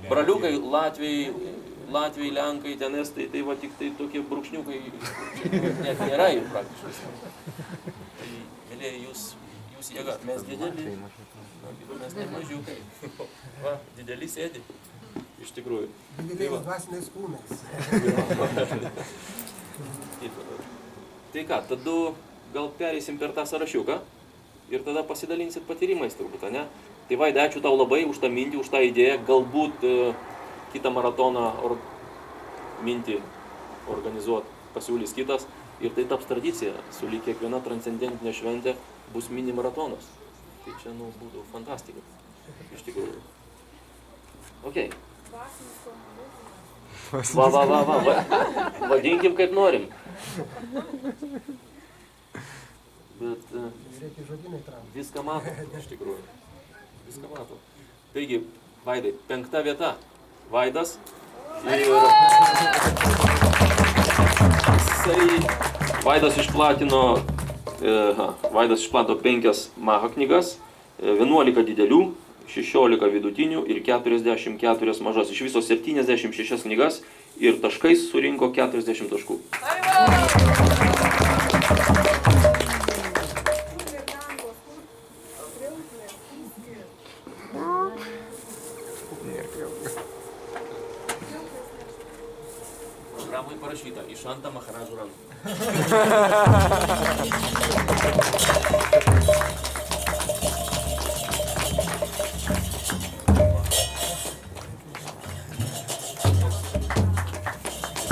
braliukai, Latviai, Lenkai, ten Estai, tai va tik tai tokie brūkšniukai net nėra jų praktiškai. Tai, mėlėjai, jūs jėga, mes dideli. Mes ne mažiukai. Va, dideli sėdi. Iš tikrųjų. Dideliais dvasiniais kūnais. Tai ką, tada gal pereisim per tą sąrašiuką ir tada pasidalinsit patyrimais turbūt, ne? Tai Vaidai, ačiū tau labai už tą mintį, už tą idėją. Galbūt kitą maratoną mintį organizuot pasiūlys kitas ir tai taps tradicija. Sulyg kiekviena transcendentinė šventė bus mini maratonas. Tai čia, būtų fantastika. Iš tikrųjų. Ok. Vadinkim kaip norim. Bet viską mato, iš tikrųjų. Viską mato. Taigi, Vaidai, 5 vieta. Vaidas. Ir Vaidas išplatino 5 maha knygas, 11 didelių, 16 vidutinių ir 44 mažas. Iš viso 76 knygas ir taškais surinko 40 taškų. Programai parašyta iš Šantą Maharadžų rankų.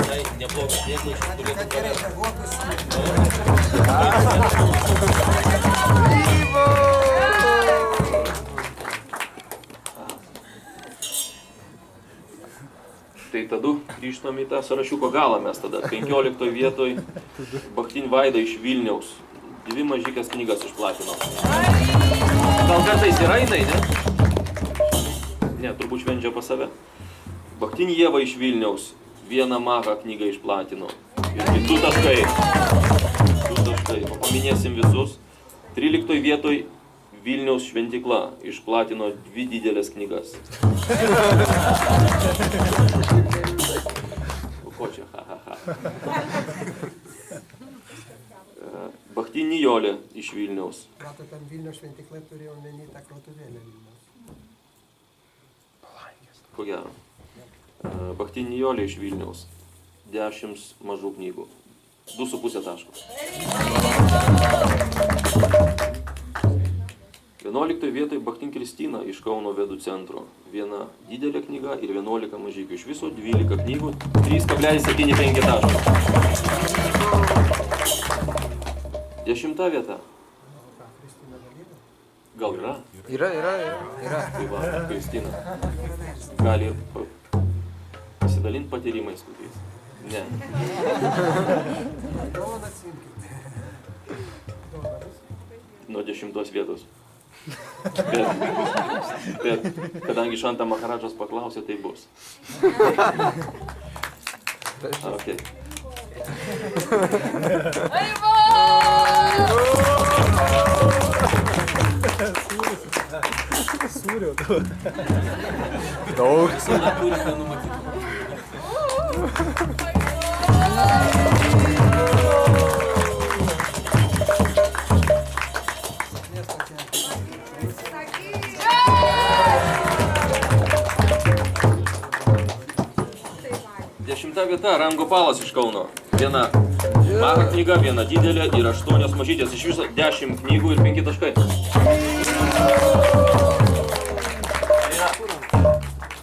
Visai neblogas dėsnis, turėtų pravesti. Tai tada grįžtam į tą sąrašiuko galą mes tada. 15 vietoj Bachtin Vaida iš Vilniaus. 2 mažykas knygas išplatino. Gal kartais yra jinai, ne? Ne, turbūt švenčia pas save. Bachtin Ieva iš Vilniaus. 1 mažą knygą išplatino. Ir 2 taškai. 2 taškai. Paminėsim visus. 13 vietoj Vilniaus šventikla išplatino 2 didelės knygas. Ko čia, ha. Bachtin Nijolė iš Vilniaus. Mato, tam Vilniaus šventikla turėjo omeny tą krautuvėlę Vilniaus. Ko gero. Bachtin Nijolė iš Vilniaus. 10 mažų knygų. 2,5 taško. 11 vietoj Bachtin Kristina iš Kauno Vedų centro. 1 didelė knyga ir 11 mažykių. Iš viso 12 knygų, 3,75 taško. 10 vieta. Gal yra? Yra. Tai va, Kristina. Gali pasidalinti patyrimais kokiais. Ne. Nuo 10 vietos. Bet kadangi Šantą Maharadžas paklausė, tai bus. Okay. Sūrio daug. Visada turite numatyti. Dešimta vieta Ramgopalas iš Kauno. Viena maža knyga, viena didelė ir 8 mažytės. Iš viso 10 knygų ir 5 taškai.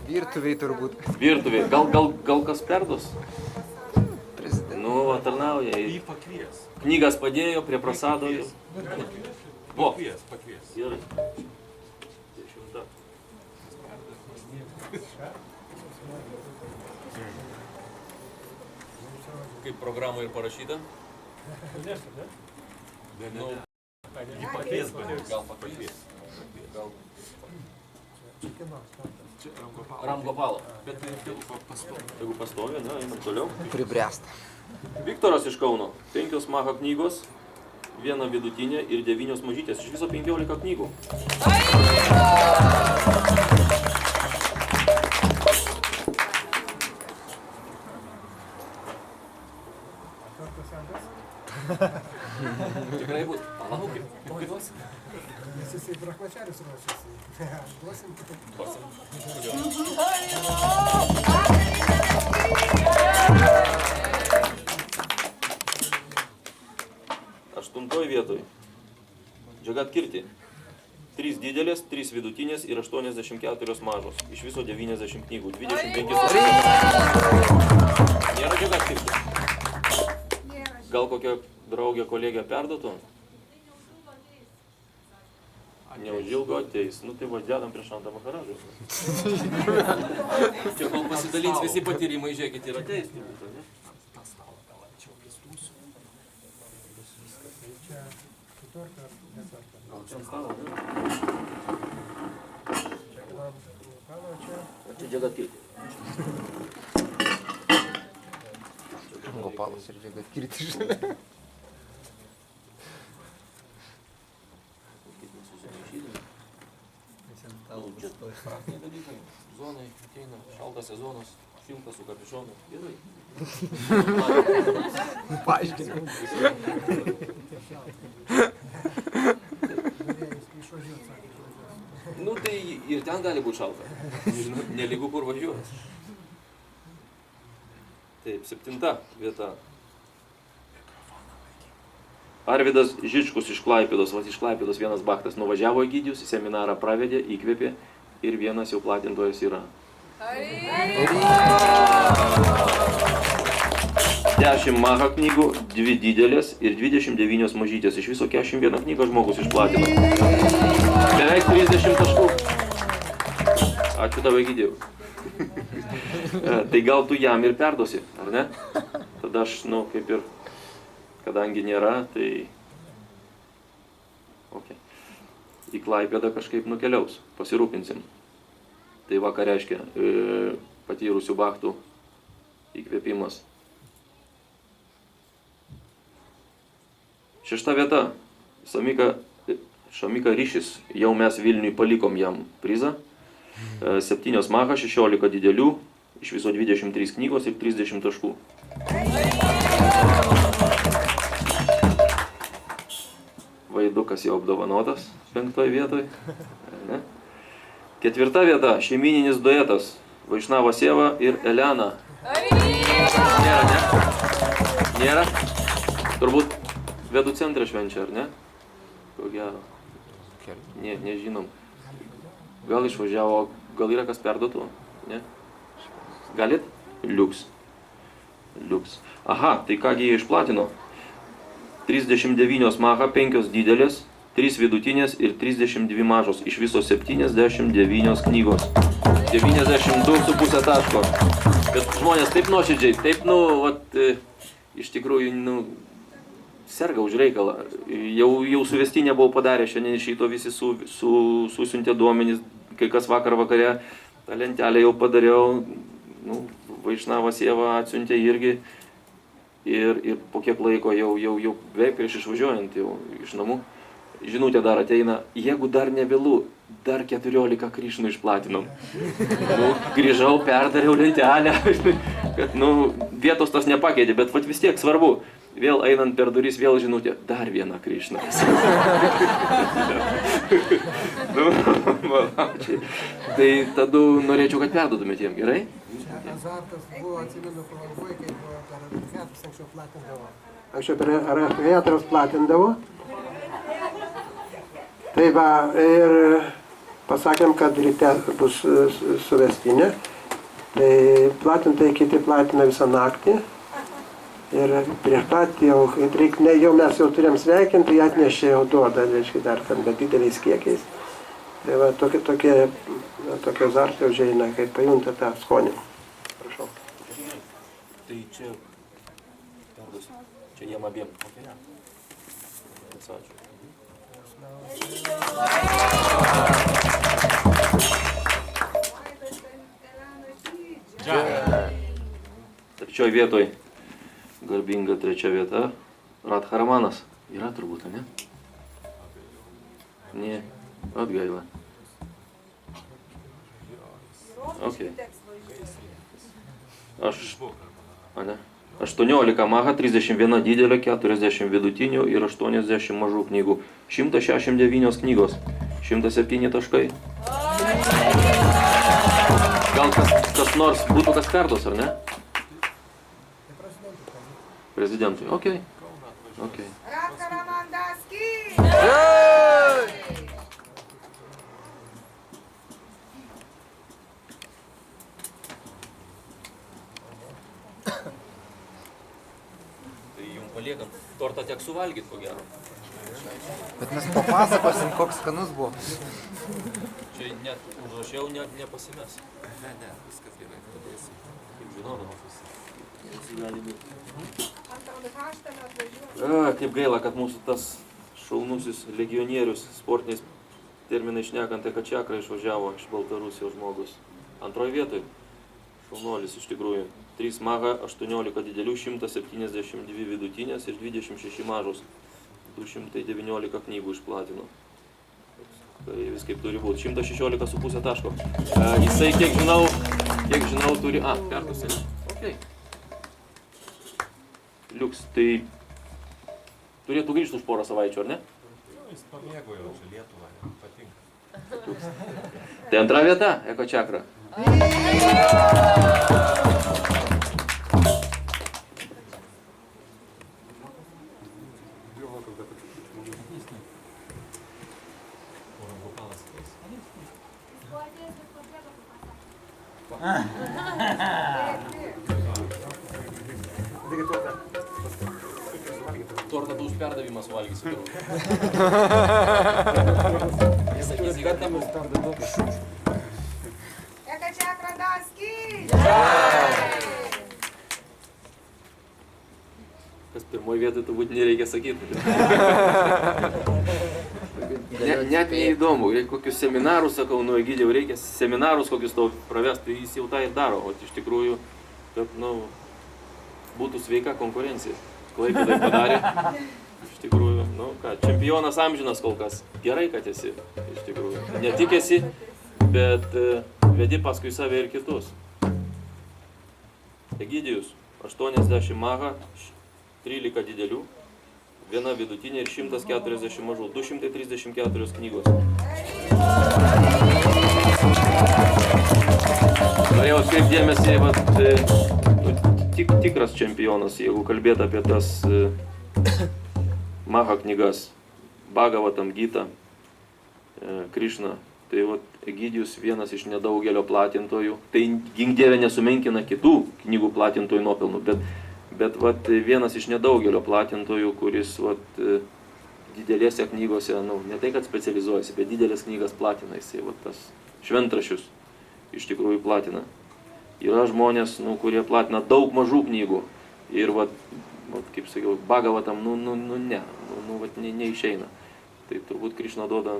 Virtuviai turbūt. Virtuviai. Gal kas perduos? Nu, va, tarnauja. Jį pakvies. Knygas padėjo prie prasado. Vo. Pakvies. Gerai. 10. Kaip programoje ir parašyta? Nu, Jį pakvies, gal pakvies. Gal. Ramgopalo. Bet jeigu pastovi. Jeigu pastovi, na, einam toliau. Pribręsta. Viktoras iš Kauno. 5 maha knygos, 1 vidutinė ir 9 mažytės. Iš viso 15 knygų. Tikrai bus. Palaukit. Tuoj duosim. Nes jisai brachmačaris ruošiasi. Duosim kitą. Aštuntoj vietoj. Džagat Kirti. 3 didelės, 3 vidutinės ir 84 mažos. Iš viso 90 knygų. 25 Nėra Džagat Kirti. Gal kokia draugė kolegė perduotų? Neužilgo ateis. Nu tai va, dedam prie Šantą Makaražą. Čia kol pasidalins visi patyrimai, žiūrėkit, ir ateis. Gal čia ant stalo, ne? O čia Džagat Kirti. Gopalas ir Džagat Kirti. Čia praktiniai dalykai. Zonai ateina, šaltas sezonas, šiltas su kapišonu. Gerai. Paaiškinau. Nu tai ir ten gali būti šalta. Nelygu kur važiuojas. Taip, 7 vieta. Arvydas Žičkus iš Klaipėdos. Vat iš Klaipėdos vienas baktas nuvažiavo į Gydijus, seminarą pravedė, įkvėpė ir vienas jau platintojas yra. 10 maha knygų, 2 didelės ir 29 mažytės. Iš viso 41 knygą žmogus išplatino. Beveik 30 taškų. Ačiū tau, Egidijau. Tai gal tu jam ir perduosi, ar ne? Tada aš, nu, kaip ir, kadangi nėra, tai... Okay. Į Klaipėdą kažkaip nukeliaus, pasirūpinsim. Tai va, ką reiškia patyrusių baktų įkvėpimas. 6 vieta. Šamika Ryšis. Jau mes Vilniui palikom jam prizą. 7 maha, 16 didelių, iš viso 23 knygos ir 30 taškų. Vaidukas jau apdovanotas 5 vietoj. Ne? 4 vieta. Šeimyninis duetas. Vaišnava Sieva ir Elena. Nėra, ne? Nėra? Turbūt Vedų centre švenčia, ar ne? Ko gero. Nežinom. Gal išvažiavo, gal yra kas perduotų? Ne? Galit? Liuks. Liuks. Aha, tai kągi jie išplatino? 39 maha, 5 didelės, 3 vidutinės ir 32 mažos. Iš viso 79 knygos. 92,5 taško. Bet žmonės taip nuoširdžiai, taip, nu, vat, iš tikrųjų, nu, serga už reikalą. Jau suvestinę buvau padarę, šiandien iš ryto visi susiuntė duomenys, kai kas vakare tą lentelę jau padariau, nu, Vaišnava Sieva atsiuntė irgi. Ir po kiek laiko jau beveik prieš išvažiuojant jau iš namų, žinutė dar ateina, jeigu dar nevėlu, dar 14 Krišnų išplatinom. Nu, grįžau, perdariau lentelę, kad, nu, vietos tos nepakeitė, bet vat vis tiek svarbu. Vėl einant per duris, vėl žinutė, dar viena Krišna. Nu, malačiai. Tai tada norėčiau, kad perduotumėt jiem, gerai? Azartas buvo, atsimenu, Palangoj, kai buvo per architetus anksčiau platindavo. Anksčiau per architetus platindavo. Tai va, ir pasakėm, kad ryte bus suvestinė. Tai platintai kiti platina visą naktį. Ir prieš pat jau, jau mes jau turėjom sveikinti, tai atnešė jau duoda, reiškia, dar ten bet dideliais kiekiais. Tai va, tokie azartai užeina, kai pajunta tą skonį. Prašau. Tai čia perduosiu. Čia jiem abiem. Okay. Ačiū. Trečioj vietoj. Garbinga 3 vieta. Radharamanas. Yra turbūt, ne? Ne. Atgaila. Okay. Ane? 18 maha, 31 didelio, 40 vidutinių ir 80 mažų knygų. 169 knygos. 107 taškai. Gal kas nors būtų kas kartos, ar ne? Prezidentui. Okei. Okay. Tai jums paliekam. Tortą teks suvalgyti, ko gero. Bet mes papasakosim, koks skanus buvo. Čia net užrašiau, net nepasimes. Ne, viskas gerai. Kaip žinodamas. Gali būti. Kaip gaila, kad mūsų tas šaunusis legionierius, sportiniais terminais šnekant, tai kad Čakra išvažiavo iš Baltarusijos žmogus. Antroje vietoje šaunuolis iš tikrųjų. 3 maha, 18 didelių, 172 vidutinės ir 26 mažos. 219 knygų išplatino. Tai vis kaip turi būti. 116,5 taško. Jisai, kiek žinau, turi... Perdusi, ne? Okay. Liuks, tai turėtų grįžti už porą savaičių, ar ne? Jis pamėgo jau čia Lietuvą, patinka. Tai antra vieta, Eko Čakra. Tortą tu už perdavimą suvalgysi. Nesakysi, kad tam bus perdavimas. Eko Čakra Daski! Kas pirmoji vietoj turbūt nereikia sakyti. Net neįdomu, kokius seminarus, sakau, nu Egidijau, reikia seminarus kokius tau pravesti, tai jis jau tą ir daro, o iš tikrųjų, kad, nu, būtų sveika konkurencija. Klaipėdai padarė, iš tikrųjų, nu ką, čempionas amžinas kol kas, gerai, kad esi, iš tikrųjų. Ne tik esi, bet vedi paskui save ir kitus. Egidijus, 80 maha, 13 didelių, 1 vidutinė ir 140 mažų, 234 knygos. Norėjau atkreipdėmėsi, tikras čempionas, jeigu kalbėt apie tas maha knygas, Bhagavatam, Gita, Krišna, tai Egidijus vienas iš nedaugelio platintojų, tai gink dieve nesumenkina kitų knygų platintojų nuopelnų, bet vienas iš nedaugelio platintojų, kuris didelėse knygose, nu, ne tai kad specializuojasi, bet didelės knygas platina, jisai tas šventraščius iš tikrųjų platina. Yra žmonės, nu, kurie platina daug mažų knygų ir, kaip sakiau, Bhagavatam, neišeina. Tai turbūt Krišna duoda,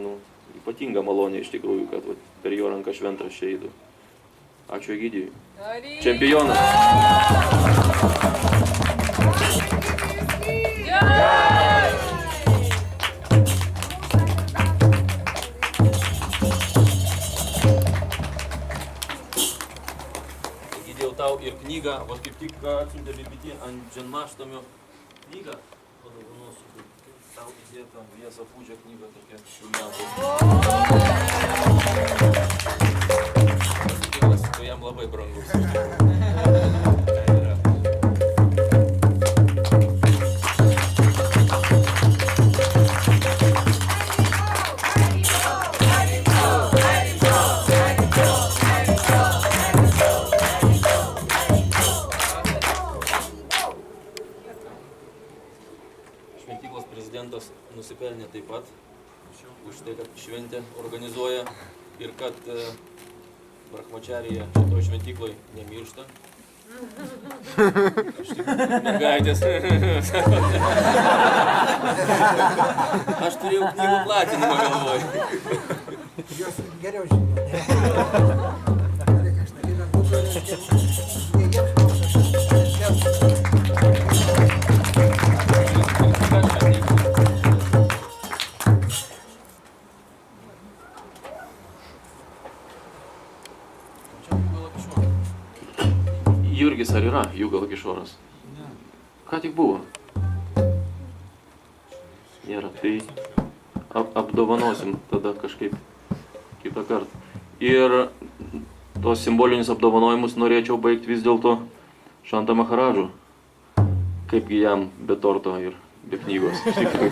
ypatingą malonę iš tikrųjų, kad per jo ranką šventraščiai eitų. Ačiū Egidijui. Čempionas. tau ir knygą, vos kaip tik atsiuntė BBT ant Dženmaštomio knygą. Padovanosiu, tau įdėta Viesa Pūdžio knyga tokia šių metų. Tai jam labai brangus. Šventyklos prezidentas nusipelnė taip pat už tai, kad šventę organizuoja ir kad Brahmačarija šitoj šventykloj nemiršta. Aš tik mergaitės. Aš turėjau knygų platinimą galvoj. Jos geriau žino. Jurgis ar yra Jugala Kišoras? Ką tik buvo? Nėra, tai apdovanosim tada kažkaip kitą kartą. Ir tos simbolinius apdovanojimus norėčiau baigti vis dėlto Šanta Maharadžu. Kaipgi jam be torto ir be knygos. Iš tikrųjų,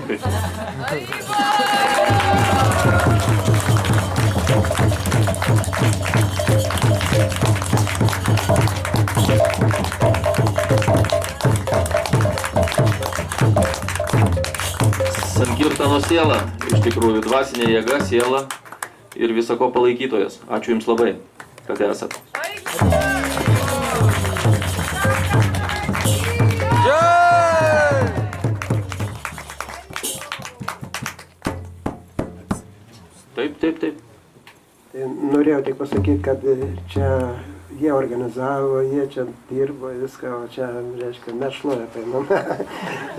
Sankirtano siela, iš tikrųjų, dvasinė jėga, siela ir visako palaikytojas. Ačiū Jums labai, kad esat. Taip. Tai norėjau tik pasakyti, kad čia jie organizavo, jie čia dirbo viską, o čia, reiškia, mes šluoja paimam.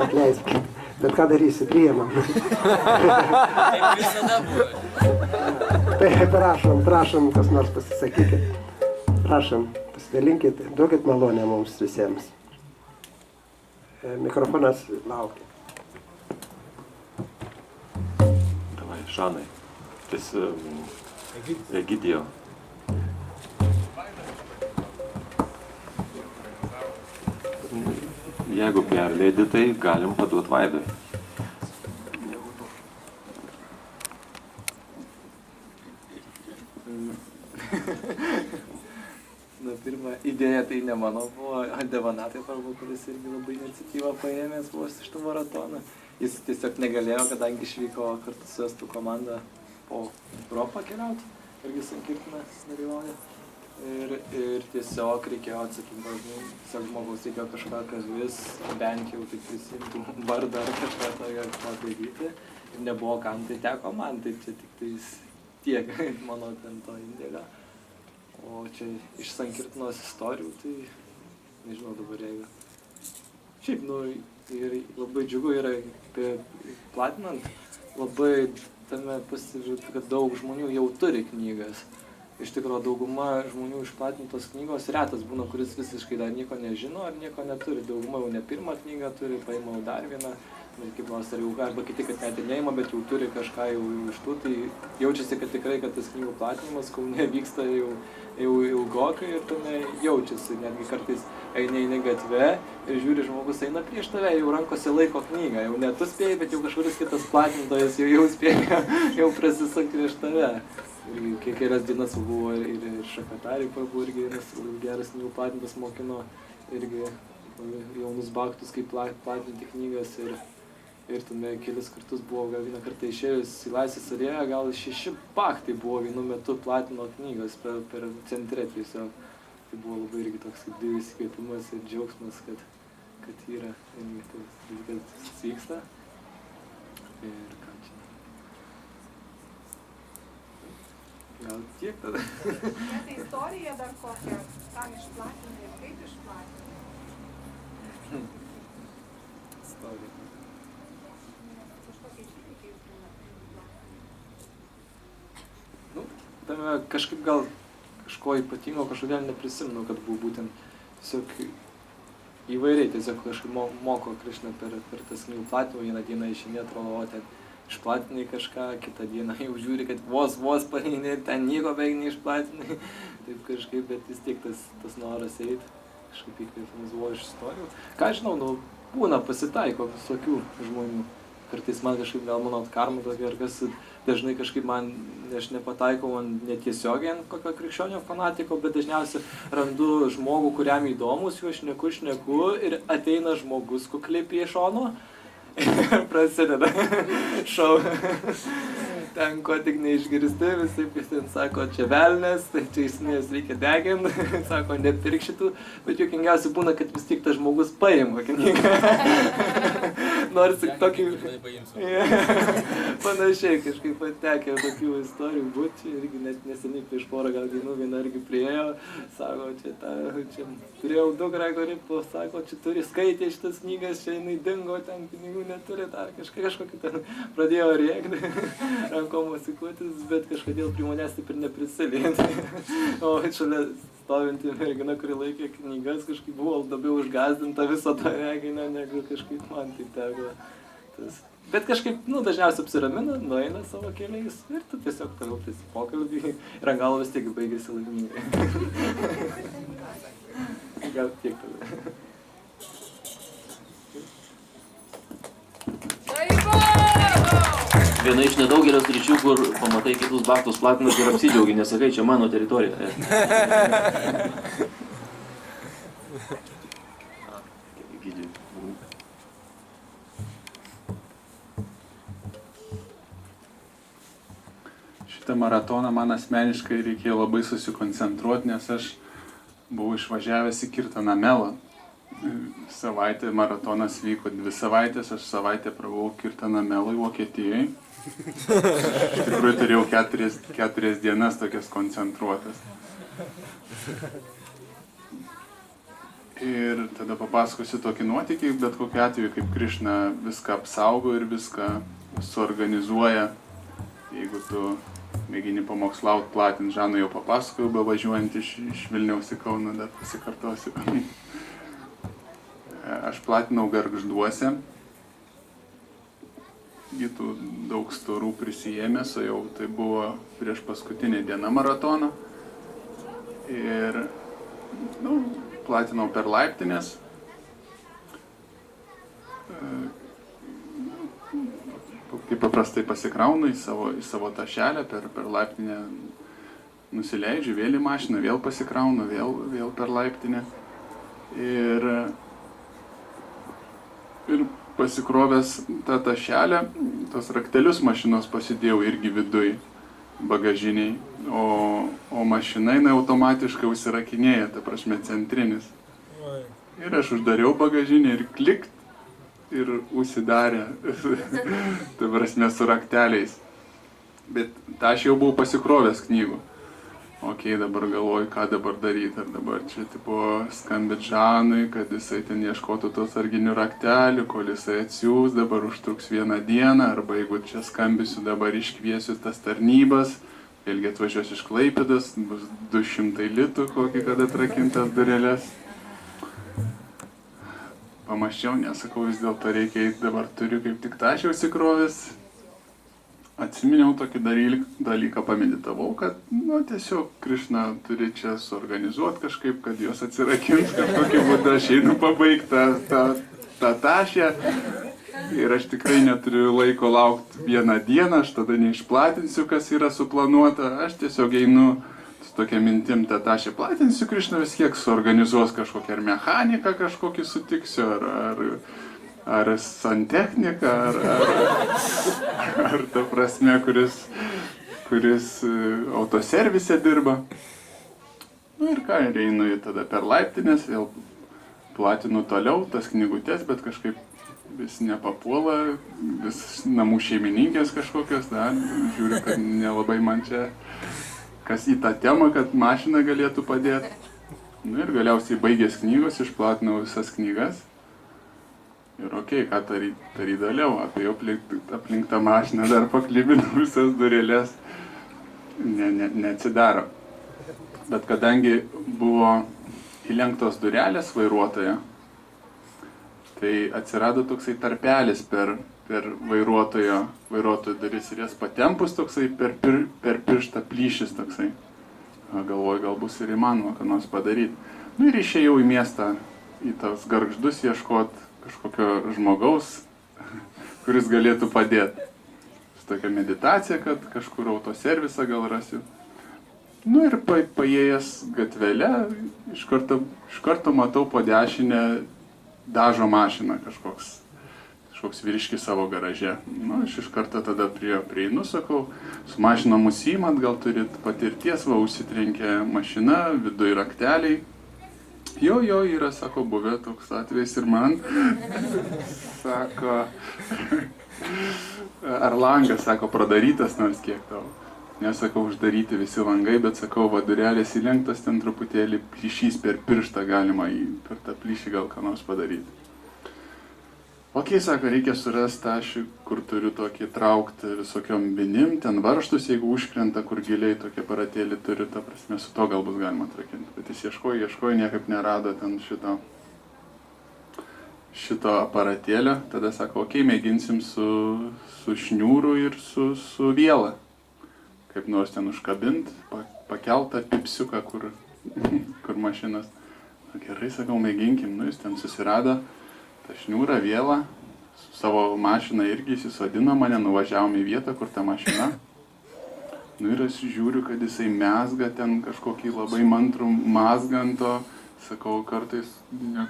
Atleiskit. Bet ką darysi, priėmam. Taip visada buvo. Tai prašom, kas nors pasisakykit. Prašom, pasidalinkit, duokit malonę mums visiems. Mikrofonas laukia. Davai, Šanai. Tas Egidijo. Jeigu perleidi, tai galim paduoti Vaidui. Pirma idėja tai ne mano buvo, Devanatai parbu, kuris irgi labai iniciatyvą paėmęs vos iš tų maratoną. Jis tiesiog negalėjo, kadangi išvyko kartu su Estų komanda po Europą keliauti, irgi Sankirtiną dalyvauja. Ir tiesiog reikėjo atsakyti, tiesiog žmogaus reikėjo kažką, kas vis bent jau taip prisimtų vardą ar kažką tokio padaryti. Ir nebuvo kam, tai teko man, tai čia tik tais tiek mano ten to indėlio. O čia iš Sankirtinos istorijų, tai nežinau dabar jeigu. Šiaip, ir labai džiugu yra platinant, labai tame pasižiūrėti, kad daug žmonių jau turi knygas. Iš tikrųjų, dauguma žmonių išplatintos knygos retas būna, kuris visiškai dar nieko nežino ar nieko neturi. Dauguma jau ne pirmą knygą turi, paima jau dar vieną, kaip nors ar jau, arba kiti, kad net neima, bet jau turi kažką jau iš tų, tai jaučiasi, kad tikrai, kad tas knygų platinimas Kaune vyksta jau ilgokai ir tame jaučiasi. Netgi kartais eini gatve ir žiūri, žmogus eina prieš tave, jau rankose laiko knygą, jau ne tu spėjai, bet jau kažkuris kitas platintojas jau spėjo, jau prasisakti prieš tave. Ir kelias dienas buvo ir Šakatari buvo irgi geras knygų platintas mokino irgi jaunus baktus, kaip platinti knygas ir tame kelis kartus buvo, gal vieną kartą išėjus į Laisvės alėją, gal 6 baktai buvo vienu metu platino knygas per centre tiesiog. Tai buvo labai irgi toks kaip didelis įkvėpimas ir džiaugsmas, kad yra tas dalykas vyksta. Ir ką čia? Gal tiek tada? Net istorija dar kokia, kam išplatinti ir kaip išplatinti. Istorija. Kažkokie įvykiai būna platinti. Tame kažkaip gal kažko ypatingo, kažkodėl neprisimenu, kad buvo būtent tiesiog įvairiai, tiesiog kažkaip moko Krišna per tas knygų platinimą, vieną dieną išeini, atrodo, o ten išplatinai kažką, kitą dieną jau žiūri, kad vos paeini, ten nieko beveik neišplatinai, taip kažkaip, bet vis tiek tas noras eiti, kažkaip įkvėpimas iš istorijų. Ką žinau, būna pasitaiko visokių žmonių. Kartais man kažkaip gal mano karma tokia, ar kas dažnai kažkaip aš nepataikau man netiesiogiai ant kokio krikščionio fanatiko, bet dažniausiai randu žmogų, kuriam įdomus, jo šneku ir ateina žmogus kukliai prie šono ir prasideda šou. Ten ko tik neišgirsti, visai ten sako, čia velnės, tai čia įsinės reikia deginti, sako, nepirk šitų, bet juokingiausia būna, kad vis tik tas žmogus paima knygą. Nors tik tokį... Panašiai kažkaip patekė tokių istorijų būti, irgi net neseniai prieš porą gal dienų viena irgi priėjo, sako, čia turėjau dukrą, kuri sako, čia turi skaitė šitas knygas, čia jinai dingo, ten pinigų neturi, dar kažkokį ten pradėjo rėkti, rankom mosikuotis, bet kažkodėl prie manęs taip ir neprisilietė. O šalia stovinti mergina, kuri laikė knygas, kažkaip buvo labiau užgazdinta viso to reginio, negu kažkaip man tai teko. Bet kažkaip, dažniausiai apsiramina, nueina savo keliais ir tu tiesiog toliau tęsi pokalbį ir ant galo vis tiek baigėsi laimingai. Gal tiek tada. Viena iš nedaugelio sričių, kur pamatai kitus baktus platinus ir apsidžiaugi, nesakai, čia mano teritorija. Šitą maratoną man asmeniškai reikėjo labai susikoncentruoti, nes aš buvau išvažiavęs į Kirtanamelą. Savaitę maratonas vyko 2 savaitės, aš savaitę prabuvau Kirtanamelui Vokietijai. Iš tikrųjų turėjau 4 dienas tokias koncentruotas. Ir tada papasakosiu tokį nuotykį, bet kokiu atveju, kaip Krišna viską apsaugo ir viską suorganizuoja. Jeigu tu mėgini pamokslauti, platinti, Žanui jau papasakojau, bevažiuojant iš Vilniaus į Kauną, dar pasikartosiu. Aš platinau Gargžduose. Tų daug storų prisijėmęs, o jau tai buvo prieš paskutinę dieną maratono. Ir platinau per laiptinės. Kaip paprastai pasikraunu į savo tašelę, per laiptinę nusileidžiu, vėl į mašiną, vėl pasikraunu, vėl per laiptinę. Ir pasikrovęs tą tašelę, tos raktelius mašinos pasidėjau irgi viduj bagažiniai, o mašina jinai automatiškai užsirakinėja, ta prasme centrinis. Ir aš uždariau bagažinį ir klikt ir užsidarė, ta prasme su rakteliais. Bet tą aš jau buvau pasikrovęs knygų. Ok, dabar galvoju, ką dabar daryti, ar dabar čia skambit Žanui, kad jisai ten ieškotų tos sarginių raktelių, kol jisai atsiūs, dabar užtruks 1 dieną, arba jeigu čia skambisiu, dabar iškviesiu tas tarnybas, vėlgi atvažiuos iš Klaipėdos, bus 200 litų, kokį kad atrakintas durelės. Pamaščiau, nesakau, vis dėlto reikia eiti, dabar turiu kaip tik tą aš jau įsikrovęs. Atsiminiau tokį dalyką, pameditavau, kad, tiesiog Krišna turi čia suorganizuoti kažkaip, kad jos atsirakins kažkokiu būdu, aš einu pabaigti tą tašę. Ir aš tikrai neturiu laiko laukti 1 dieną, aš tada neišplatinsiu, kas yra suplanuota, aš tiesiog einu su tokia mintim tą tašę platinsiu, Krišna vis kiek suorganizuos kažkokią ar mechaniką kažkokį sutiksiu, ar santechniką, ar ta prasme, kuris autoservise dirba. Ir ką, einu tada per laiptinės, vėl platinu toliau tas knygutes, bet kažkaip vis nepapuola, vis namų šeimininkės kažkokios, žiūriu, kad nelabai man čia kas į tą temą, kad mašina galėtų padėti. Ir galiausiai baigęs knygos, išplatinau visas knygas. Ir okei, ką daryt toliau, apėjau aplink tą mašiną, dar paklibinau visas durelės, neatsidaro. Bet kadangi buvo įlenktos durelės vairuotojo, tai atsirado toksai tarpelis per vairuotojo duris ir jas patempus toksai per pirštą plyšis toksai. Galvoju, gal bus ir įmanoma, ką nors padaryti. Nu ir išėjau į miestą, į tos gargždus ieškoti kažkokio žmogaus, kuris galėtų padėti. Su tokia meditacija, kad kažkur autoservisą gal rasiu. Nu ir paėjęs gatvelę, iš karto matau po dešinę dažo mašiną kažkoks vyriškis savo garaže. Nu, aš iš karto tada prieinu, sakau, su mašina mus įmat, gal turit patirties, va, užsitrenkė mašina, viduj rakteliai. Jo, yra, sako, buvę toks atvejs ir man. Sako, ar langas, sako, pradarytas nors kiek tau. Nesakau, uždaryti visi langai, bet sakau, va, durelės įlenktas, ten truputėlį plyšys per pirštą galima per tą plyšį gal ką nors padaryti. Ok, sako, reikia surasti ašį, kur turiu tokį traukti visokiom vinim, ten varžtus, jeigu užkrenta, kur giliai tokie aparatėlį turiu, ta prasme, su to gal bus galima atrakinti. Bet jis ieškojo, niekaip nerado ten šito aparatėlio. Tada sako, ok, mėginsim su šniūru ir su viela. Kaip nors ten užkabint, pakeltą pipsiuką, kur mašinas. Gerai, sakau, mėginkim, nu jis ten susirado tą šniūrą, vielą, su savo mašiną irgi įsisodino mane, nuvažiavom į vietą, kur ta mašina. Nu ir aš žiūriu, kad jisai mezga ten kažkokį labai mantrų mazganto, sakau, kartais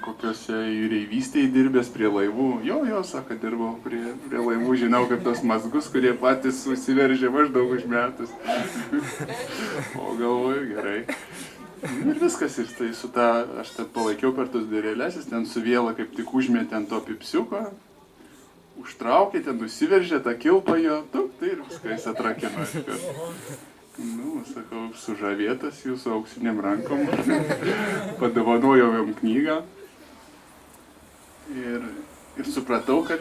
kokiose jūreivystėje dirbęs prie laivų. Jo, sako, dirbau prie laivų, žinau, kaip tos mazgus, kurie patys užsiveržė maždaug už metus. O galvoju, gerai. Ir viskas, ir tai su tą, aš tą palaikiau per tos durelės, jis ten su viela kaip tik užmėtė ant to pipsiuko, užtraukė, ten nusiveržė tą kilpą jo, tai ir viską jis atrakino. Nu, sakau, sužavėtas jūsų auksiniam rankom, padovanojau jam knygą ir supratau, kad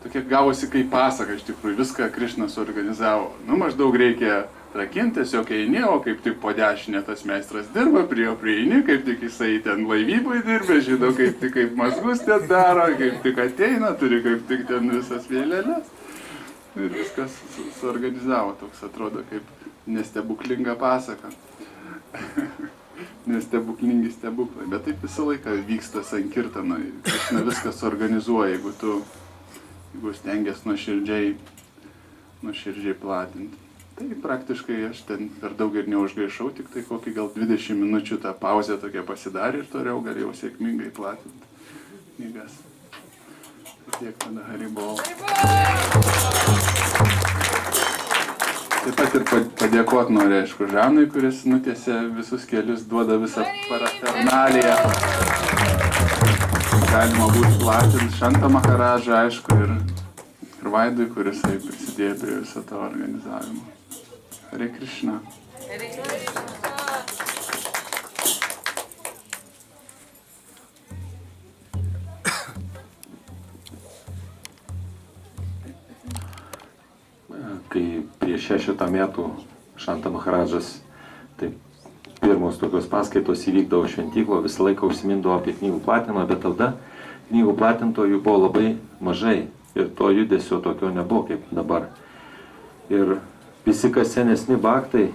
tokia gavosi kaip pasaka, iš tikrųjų, viską Krišnas organizavo. Nu, maždaug reikia trakinti, tiesiog eini, o kaip tik po dešinę tas meistras dirba, prie jo prieini, kaip tik jisai ten laivybai dirbė, žino, kaip mazgus ten daro, kaip tik ateina, turi kaip tik ten visas vėlelės. Ir viskas suorganizavo, toks atrodo kaip nestebuklinga pasaka. Nestebuklingi stebuklai, bet taip visą laiką vyksta sankirtana, viskas suorganizuoja, jeigu stengiasi nuoširdžiai platinti. Tai praktiškai aš ten per daug ir neužgaišau, tik tai kokį gal 20 minučių tą pauzę tokia pasidarė ir toliau galėjau sėkmingai platinti knygas. Tiek tada Haribol. Taip pat ir padėkoti noriu, aišku, Žanui, kuris nutiesė visus kelius, duoda visą parafernaliją. Galima būtų platinti Šantą Maharadžą, aišku, ir Vaidui, kuris prisidėjo prie viso to organizavimo. Hare Krishna. Kai prieš 6 metų Šanta Maharadžas, tai pirmos tokios paskaitos įvykdavo šventyklo, visą laiką užsimindavo apie knygų platinimą, bet tada knygų platintojų buvo labai mažai ir to judesio tokio nebuvo kaip dabar. Ir visi, kas senesni baktai,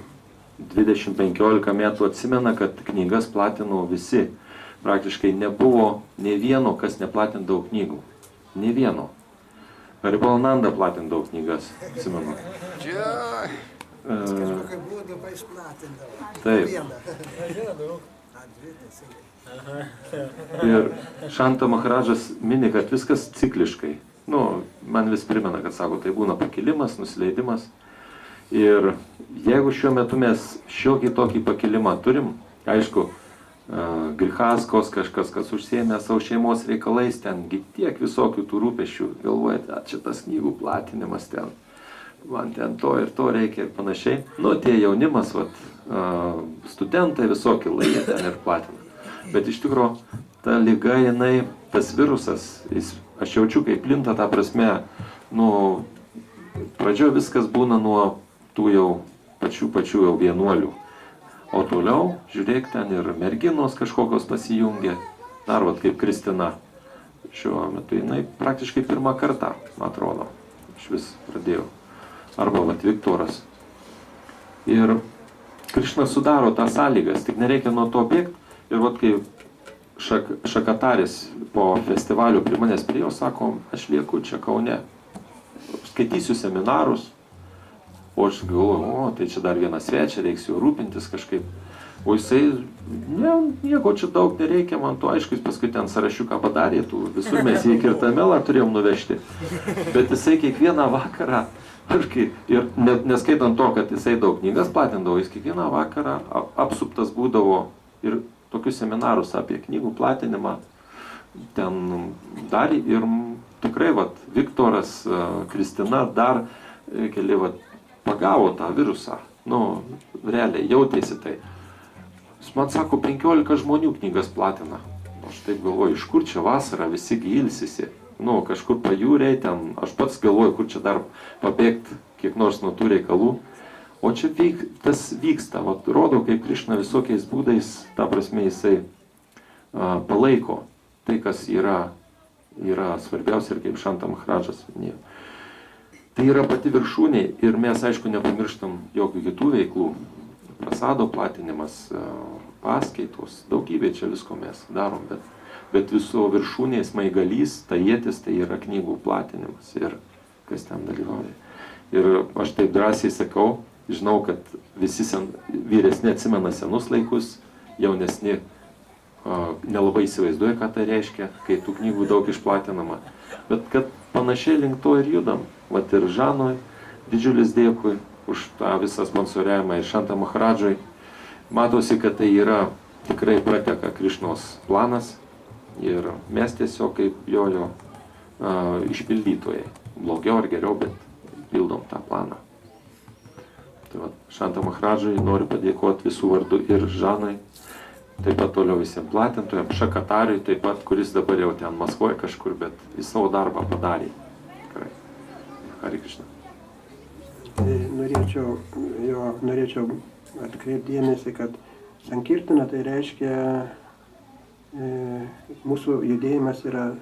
20-15 metų atsimena, kad knygas platino visi. Praktiškai nebuvo ne vieno, kas neplatindavo knygų. Ne vieno. Haribol Ananda platindavo knygas, atsimenu. Taip. Ir Šanta Maharadžas mini, kad viskas cikliškai. Man vis primena, kad sako, tai būna pakilimas, nusileidimas. Ir jeigu šiuo metu mes šiokį tokį pakilimą turim, aišku, grihaskos kažkas, kas užsiėmė savo šeimos reikalais, tengi tiek visokių tų rūpesčių, galvojate, čia tas knygų platinimas ten, man ten to ir to reikia ir panašiai. Tie jaunimas, studentai visokie laimė ten ir platina. Bet iš tikrųjų, ta liga, tas virusas, aš jaučiu, kaip plinta, ta prasme, pradžioje viskas būna nuo tų jau pačių jau vienuolių. O toliau, žiūrėk, ten ir merginos kažkokios pasijungia. Dar vat kaip Kristina. Šiuo metu jinai praktiškai pirmą kartą, man atrodo, iš vis pradėjau. Arba vat Viktoras. Ir Krišna sudaro tą sąlygas, tik nereikia nuo to bėgti. Ir vat kai Šakataris po festivalio prie manęs priėjo, sako, aš lieku čia Kaune, skaitysiu seminarus, o aš galvoju, o tai čia dar vieną svečią, reiks jau rūpintis kažkaip. O jisai, nieko čia daug nereikia, man to aišku, jis paskui ten sąrašiuką padarė, visur mes į Kirtamelą turėjom nuvežti. Bet jisai kiekvieną vakarą, ir neskaitant to, kad jisai daug knygas platindavo, jis kiekvieną vakarą apsuptas būdavo ir tokius seminarus apie knygų platinimą ten darė. Ir tikrai, vat, Viktoras, Kristina, dar keli, vat, pagavo tą virusą. Nu, realiai, jautėsi tai. Jis man sako, 15 žmonių knygas platina. Aš taip galvoju, iš kur čia vasara, visi ilsisi. Nu, kažkur pajūriai ten, aš pats galvoju, kur čia dar pabėgti kiek nors nuo tų reikalų. O čia tas vyksta, vat, rodo, kaip Krišna visokiais būdais, ta prasme, jisai palaiko tai, kas yra svarbiausia ir kaip Šanta Maharadžas minėjo. Tai yra pati viršūnė ir mes, aišku, nepamirštam jokių kitų veiklų. Prasado platinimas, paskaitos, daugybė čia visko mes darom, bet viso viršūnės smaigalys, tajėtis, tai yra knygų platinimas ir kas ten dalyvauja. Ir aš taip drąsiai sakau, žinau, kad visi vyresni atsimena senus laikus, jaunesni nelabai įsivaizduoja, ką tai reiškia, kai tų knygų daug išplatinama. Bet kad panašiai link to ir judam. Vat ir Žanui didžiulis dėkui už tą visą sponsoriavimą ir Šanta Maharadžai. Matosi, kad tai yra tikrai prateka Krišnos planas ir mes tiesiog kaip jo išpildytojai. Blogiau ar geriau, bet pildom tą planą. Tai va, Šanta Maharadžai noriu padėkoti visų vardų ir Žanai, taip pat toliau visiems platintojams, Šakatariui taip pat, kuris dabar jau ten Maskvoje kažkur, bet jis savo darbą padarė. Tikrai. Hare Krishna. Norėčiau atkreipti dėmesį, kad Sankirtana tai reiškia mūsų judėjimas yra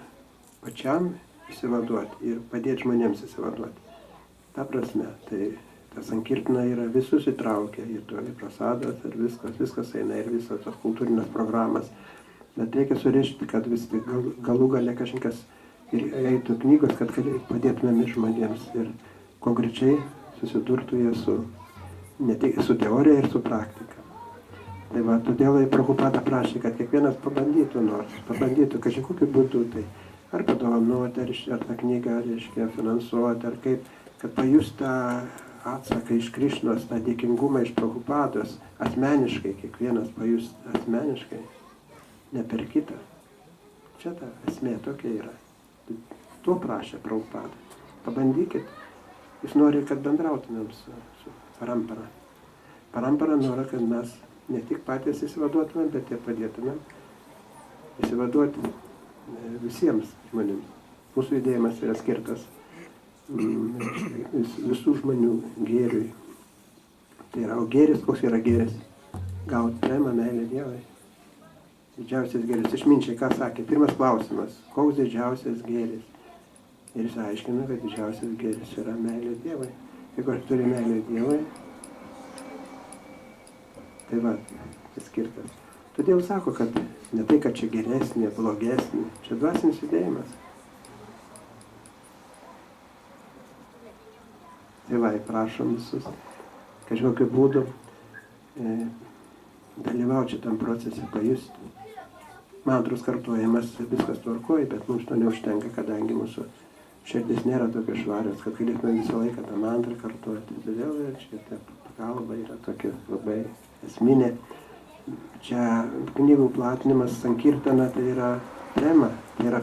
pačiam įsivaduoti ir padėti žmonėms įsivaduoti. Ta prasme, tai ta Sankirtana yra visus įtraukia, ir prasadas, ir viskas eina, ir visas tos kultūrinės programas. Bet reikia surišti, kad vis tik galų gale kažkas ir eitų knygos, kad padėtumėm ir žmonėms ir konkrečiai susidurtų jie ne tik su teorija ir su praktika. Tai va, todėl Prabhupada prašė, kad kiekvienas pabandytų kažkokiu būdu, tai ar padovanoti, ar tą knygą, reiškia, finansuoti, ar kaip, kad pajust tą atsaką iš Krišnos, tą dėkingumą iš Prabhupados, asmeniškai, kiekvienas pajust asmeniškai, ne per kitą. Čia ta esmė tokia yra. To prašė Prabhupada. Pabandykit. Jis nori, kad bendrautumėm su parampara. Parampara nori, kad mes ne tik patys įsivaduotumėm, bet ir padėtumėm įsivaduoti visiems žmonėms. Mūsų judėjimas yra skirtas visų žmonių gėriui. Tai yra, o gėris, koks yra gėris? Gauti premą, meilę Dievui. Didžiausias gėris. Išminčiai, ką sakė? Pirmas klausimas. Koks didžiausias gėris? Ir jis aiškina, kad didžiausias gėris yra meilė Dievui. Jeigu aš turiu meilę Dievui, tai va, jis skirtas. Todėl sako, kad ne tai, kad čia geresnė, blogesnė, čia dvasinis judėjimas. Tai va, prašom visus kažkokiu būdu dalyvauti šitam procese, pajusti. Mantros kartojimas, viskas tvarkoja, bet mums to neužtenka, kadangi mūsų širdis nėra tokia švarios, kad galėtume visą laiką tą mantrą kartuoti. Todėl čia ta pagalba yra tokia labai esminė. Čia knygų platinimas, Sankirtana, tai yra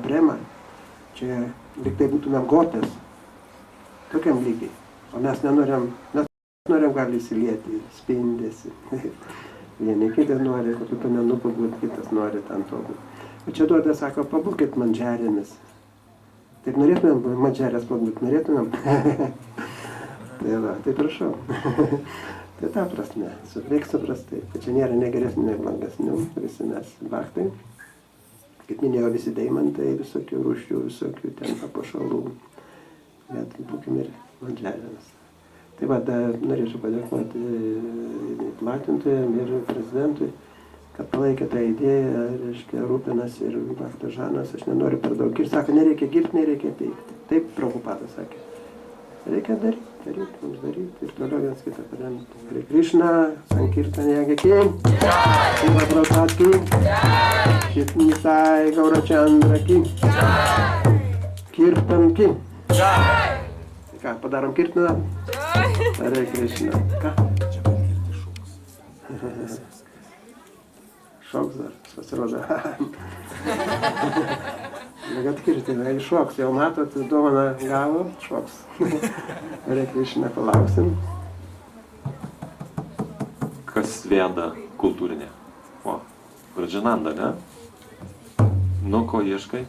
prema. Čia lyg tai būtume gotės, tokiam lygiai. O mes norim gali įsilieti, spindėsi. Vieni kitą nori, kad tu nenupabūti, kitas nori ten to būti. O čia duoda, sako, pabūkit mandžerėmis. Taip norėtumėm mandžerės pabūti, norėtumėm? Tai va, tai prašau. Tai ta prasme, reik suprasti, kad čia nėra negeresnių, ne blogesnių, visi mes baktai. Kaip minėjau, visi deimantai, visokių rūšių, visokių ten papuošalų. Bet būkim ir ant žemės. Tai va, norėčiau padėkoti platintojam ir prezidentui, kad palaikė tą idėją, reiškia, rūpinasi ir Baktas Žanas, aš nenoriu per daug. Ir sako, nereikia girti, nereikia teikti. Taip Prabhupada sakė. Reikia daryti, mums daryti ir toliau viens kitą paremti. Hare Krishna, Sankirtanya Ki, Shiva Prabhupada Ki, Shitni Sai Gaurachandra Ki, Kirtan Ki. Ką, padarom kirtaną? Hare Krishna. Ką? Šoks dar, pasirodo. Gal kirti, šoks, jau matot, dovaną gavo, šoks. Hare Krishna, palauksim. Kas veda kultūrinė? O, Brajananda, ne? Nu, ko ieškai?